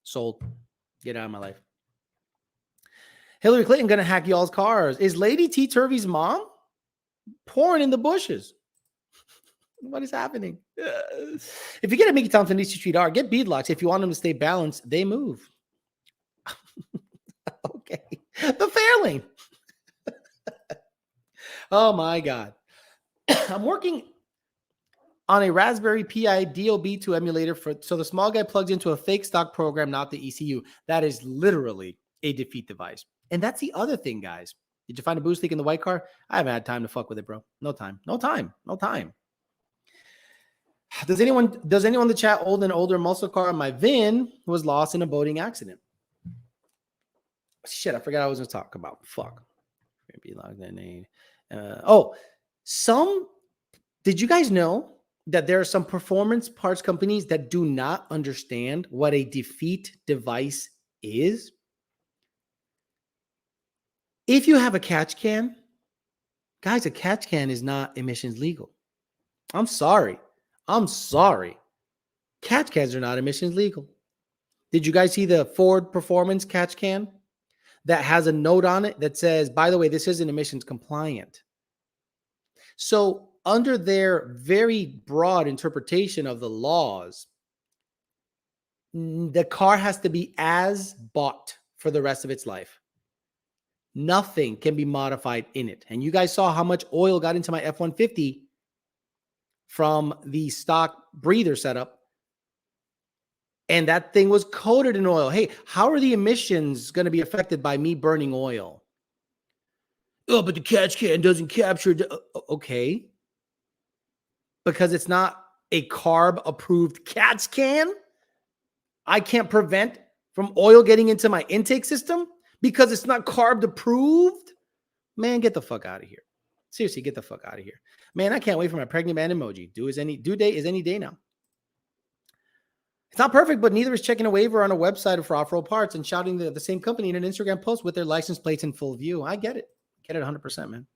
S1: Sold. Get out of my life. Hillary Clinton gonna hack y'all's cars. Is Lady T Turvey's mom pouring in the bushes? What is happening? If you get a Mickey Thompson DC Street R, get beadlocks. If you want them to stay balanced, they move. Okay. The Fairlane. Oh my God. I'm working on a Raspberry Pi DOB2 emulator so the small guy plugs into a fake stock program, not the ECU. That is literally a defeat device. And that's the other thing, guys. Did you find a boost leak in the white car? I haven't had time to fuck with it, bro. No time. Does anyone in the chat own an older muscle car? My VIN was lost in a boating accident. Shit, I forgot I was going to talk about. Fuck. Maybe log that name. Did you guys know that there are some performance parts companies that do not understand what a defeat device is? If you have a catch can, guys, a catch can is not emissions legal. I'm sorry. Catch cans are not emissions legal. Did you guys see the Ford Performance catch can that has a note on it that says, by the way, this isn't emissions compliant? So under their very broad interpretation of the laws, the car has to be as bought for the rest of its life. Nothing can be modified in it. And you guys saw how much oil got into my F-150 from the stock breather setup. And that thing was coated in oil. Hey, how are the emissions going to be affected by me burning oil? Oh, but the catch can doesn't capture. Okay. Because it's not a carb approved catch can. I can't prevent from oil getting into my intake system because it's not carb approved. Man, get the fuck out of here. Seriously, get the fuck out of here. Man, I can't wait for my pregnant man emoji. Due date is any day now. It's not perfect, but neither is checking a waiver on a website for off-road parts and shouting the same company in an Instagram post with their license plates in full view. I get it. Get it 100%, man.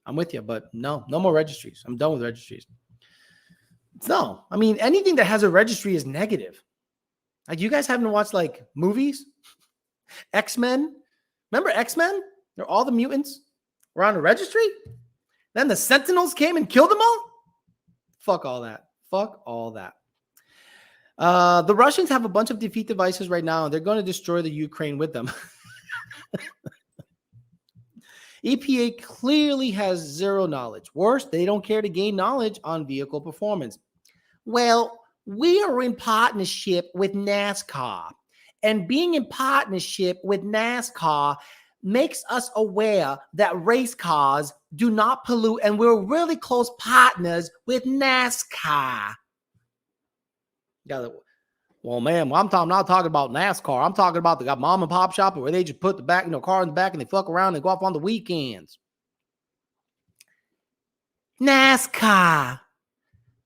S1: I'm with you, but no more registries. I'm done with registries. No, I mean, anything that has a registry is negative. Like, you guys haven't watched like movies? X-Men? Remember X-Men? They're all the mutants were on a registry. Then the Sentinels came and killed them all. Fuck all that. The Russians have a bunch of defeat devices right now, and they're going to destroy the Ukraine with them. EPA clearly has zero knowledge. Worse, they don't care to gain knowledge on vehicle performance. Well, we are in partnership with NASCAR, and being in partnership with NASCAR makes us aware that race cars do not pollute, and we're really close partners with NASCAR. Well, man, I'm not talking about NASCAR. I'm talking about the mom and pop shop where they just put the back, car in the back and they fuck around and go off on the weekends. NASCAR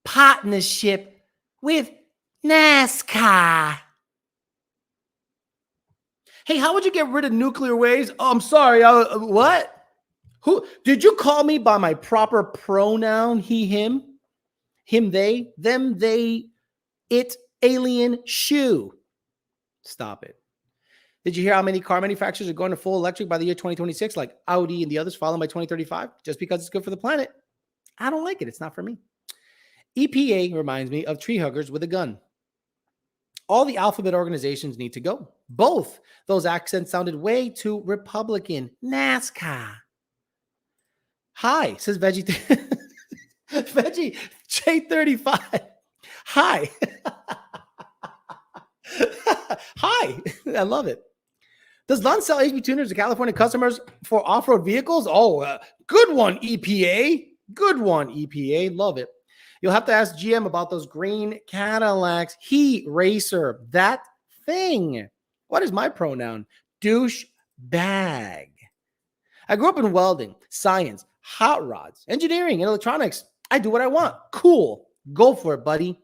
S1: partnership with NASCAR. Hey, how would you get rid of nuclear waste? Oh, I'm sorry. What? Who did you call me by my proper pronoun? He, him, they, them, they, it, alien, shoe. Stop it. Did you hear how many car manufacturers are going to full electric by the year 2026, like Audi and the others, followed by 2035, just because it's good for the planet? I don't like it. It's not for me. EPA reminds me of tree huggers with a gun. All the alphabet organizations need to go. Both those accents sounded way too Republican. NASCAR. Hi, says Veggie. Veggie J35. Hi. Hi. I love it. Does Lund sell HB tuners to California customers for off-road vehicles? Oh, good one, EPA. Good one, EPA. Love it. You'll have to ask GM about those green Cadillacs. Heat racer. That thing. What is my pronoun? Douche bag. I grew up in welding, science, hot rods, engineering, and electronics. I do what I want. Cool. Go for it, buddy.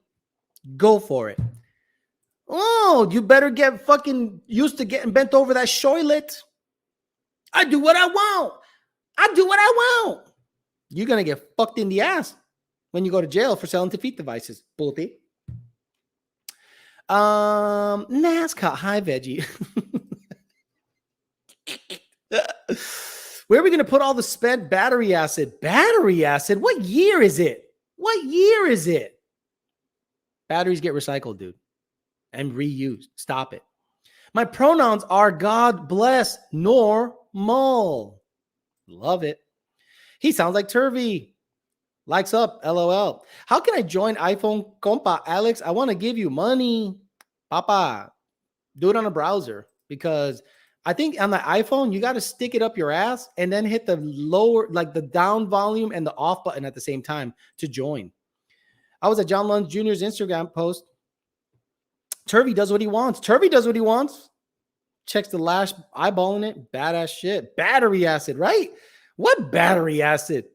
S1: Go for it. Oh, you better get fucking used to getting bent over that shoilet. I do what I want. You're going to get fucked in the ass when you go to jail for selling defeat devices. Bulty. NASCAR. Hi, Veggie. Where are we going to put all the spent battery acid? Battery acid? What year is it? What year is it? Batteries get recycled, dude, and reused. Stop it. My pronouns are God bless normal. Love it. He sounds like Turvy. Likes up, LOL. How can I join iPhone compa, Alex? I want to give you money. Papa, do it on a browser because I think on the iPhone, you got to stick it up your ass and then hit the lower, like the down volume and the off button at the same time to join. I was at John Lund Jr.'s Instagram post. Turvy does what he wants. Turvy does what he wants. Checks the last eyeballing it. Badass shit. Battery acid, right? What battery acid?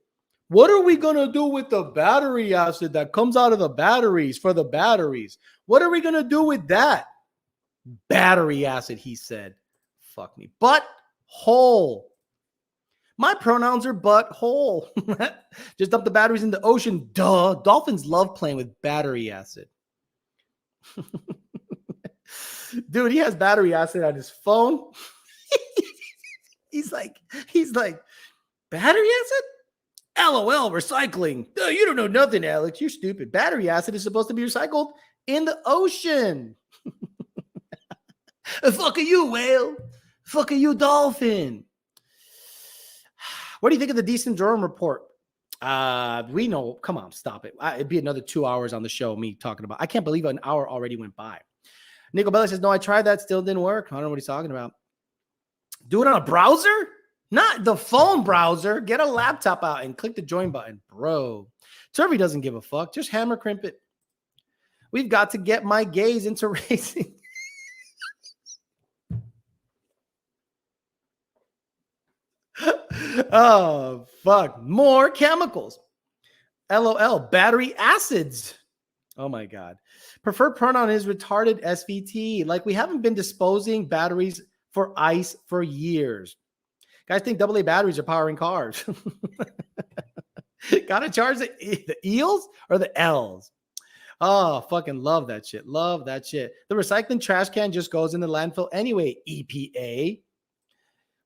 S1: What are we going to do with the battery acid that comes out of the batteries for the batteries? What are we going to do with that? Battery acid, he said. Fuck me. Butthole. My pronouns are butthole. Just dump the batteries in the ocean. Duh. Dolphins love playing with battery acid. Dude, he has battery acid on his phone. he's like, battery acid? LOL, recycling. No, you don't know nothing, Alex. You're stupid. Battery acid is supposed to be recycled in the ocean. Fuck you, whale. Fuck you, dolphin. What do you think of the decent Durham report? We know. Come on, stop it. It'd be another 2 hours on the show, me talking about. I can't believe an hour already went by. Nico Belli says, no, I tried that. Still didn't work. I don't know what he's talking about. Do it on a browser? Not the phone browser. Get a laptop out and click the join button. Bro, Turvy doesn't give a fuck. Just hammer crimp it. We've got to get my gays into racing. Oh, fuck. More chemicals. LOL. Battery acids. Oh, my God. Preferred pronoun is retarded SVT. Like, we haven't been disposing batteries for ice for years. Guys think AA batteries are powering cars. Gotta charge the eels or the L's. Oh, fucking love that shit. Love that shit. The recycling trash can just goes in the landfill anyway, EPA.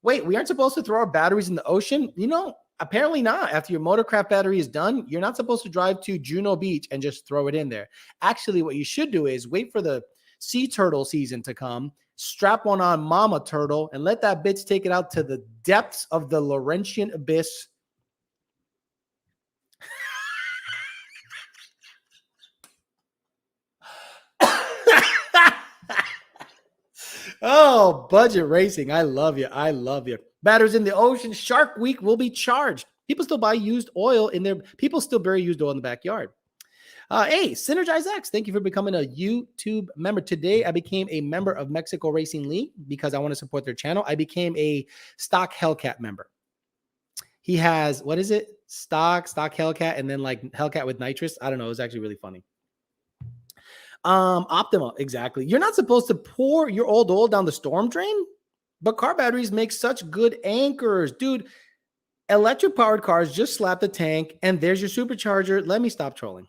S1: Wait, we aren't supposed to throw our batteries in the ocean? You know, apparently not. After your motorcraft battery is done, you're not supposed to drive to Juno Beach and just throw it in there. Actually, what you should do is wait for the sea turtle season to come, strap one on mama turtle, and let that bitch take it out to the depths of the Laurentian abyss. Oh, budget racing. I love you. I love you. Batteries in the ocean. Shark Week will be charged. People still buy used oil in their, people still bury used oil in the backyard. Hey, Synergize X, thank you for becoming a YouTube member. Today, I became a member of Mexico Racing League because I want to support their channel. I became a Stock Hellcat member. He has, what is it? Stock Hellcat, and then like Hellcat with nitrous. I don't know. It was actually really funny. Optima, exactly. You're not supposed to pour your old oil down the storm drain, but car batteries make such good anchors. Dude, electric powered cars just slap the tank and there's your supercharger. Let me stop trolling.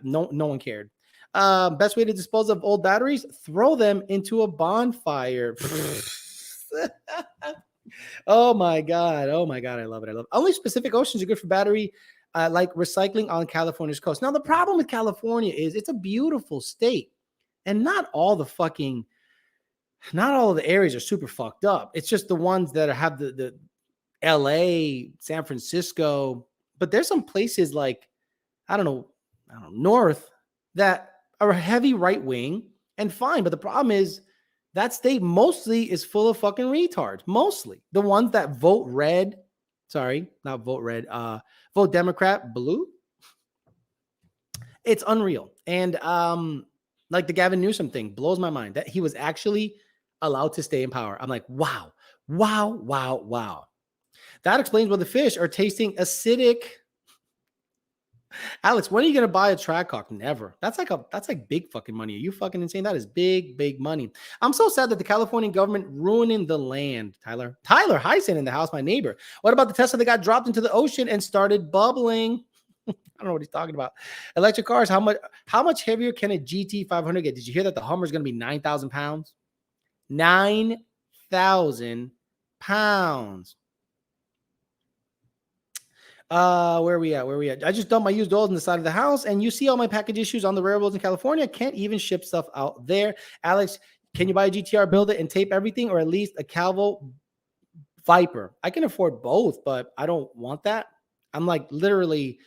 S1: No one cared. Best way to dispose of old batteries, throw them into a bonfire. Oh my God. I love it. Only specific oceans are good for battery, like recycling on California's coast. Now, the problem with California is it's a beautiful state and not all of the areas are super fucked up. It's just the ones that have the LA, San Francisco, but there's some places like, I don't know, north that are heavy right wing and fine. But the problem is that state mostly is full of fucking retards. Mostly the ones that vote red. Sorry, not vote red. Vote Democrat blue. It's unreal. And like the Gavin Newsom thing blows my mind that he was actually allowed to stay in power. I'm like, wow. That explains why the fish are tasting acidic. Alex, when are you going to buy a Trackhawk? Never. That's like big fucking money. Are you fucking insane? That is big money. I'm so sad that the Californian government ruining the land. Tyler Hyson in the house, my neighbor. What about the Tesla that got dropped into the ocean and started bubbling? I don't know what he's talking about. Electric cars, how much heavier can a GT 500 get? Did you hear that the Hummer is going to be 9,000 pounds? 9,000 pounds. Where are we at? I just dumped my used oils on the side of the house, and you see all my package issues on the railroads in California. Can't even ship stuff out there. Alex, can you buy a GTR, build it, and tape everything, or at least a Calvo Viper? I can afford both, but I don't want that. I'm like literally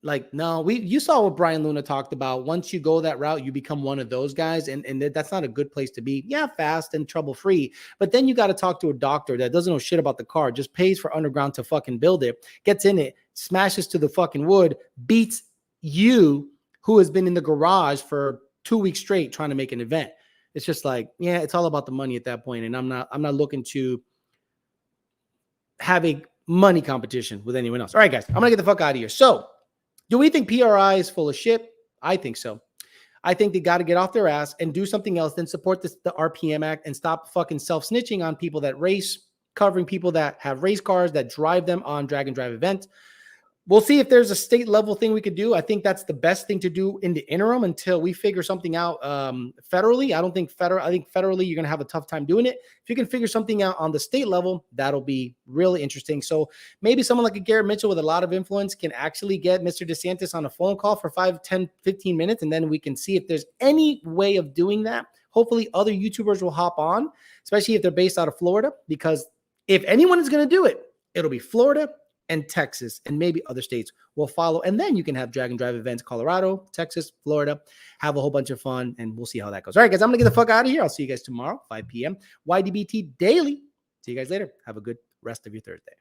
S1: like, no, you saw what Brian Luna talked about. Once you go that route, you become one of those guys. And that's not a good place to be. Yeah, fast and trouble-free. But then you got to talk to a doctor that doesn't know shit about the car, just pays for underground to fucking build it, gets in it, smashes to the fucking wood, beats you, who has been in the garage for 2 weeks straight trying to make an event. It's just like, yeah, it's all about the money at that point. And I'm not looking to have a money competition with anyone else. All right, guys, I'm gonna get the fuck out of here. So, do we think PRI is full of shit? I think so. I think they got to get off their ass and do something else than support the RPM Act and stop fucking self-snitching on people that race, covering people that have race cars, that drive them on drag and drive events. We'll see if there's a state level thing we could do. I think that's the best thing to do in the interim until we figure something out federally. I think federally you're going to have a tough time doing it. If you can figure something out on the state level, that'll be really interesting. So maybe someone like a Garrett Mitchell with a lot of influence can actually get Mr. DeSantis on a phone call for 5, 10, 15 minutes. And then we can see if there's any way of doing that. Hopefully other YouTubers will hop on, especially if they're based out of Florida, because if anyone is going to do it, it'll be Florida and Texas, and maybe other states will follow. And then you can have drag and drive events, Colorado, Texas, Florida, have a whole bunch of fun, and we'll see how that goes. All right, guys, I'm going to get the fuck out of here. I'll see you guys tomorrow, 5 p.m. YDBT Daily. See you guys later. Have a good rest of your Thursday.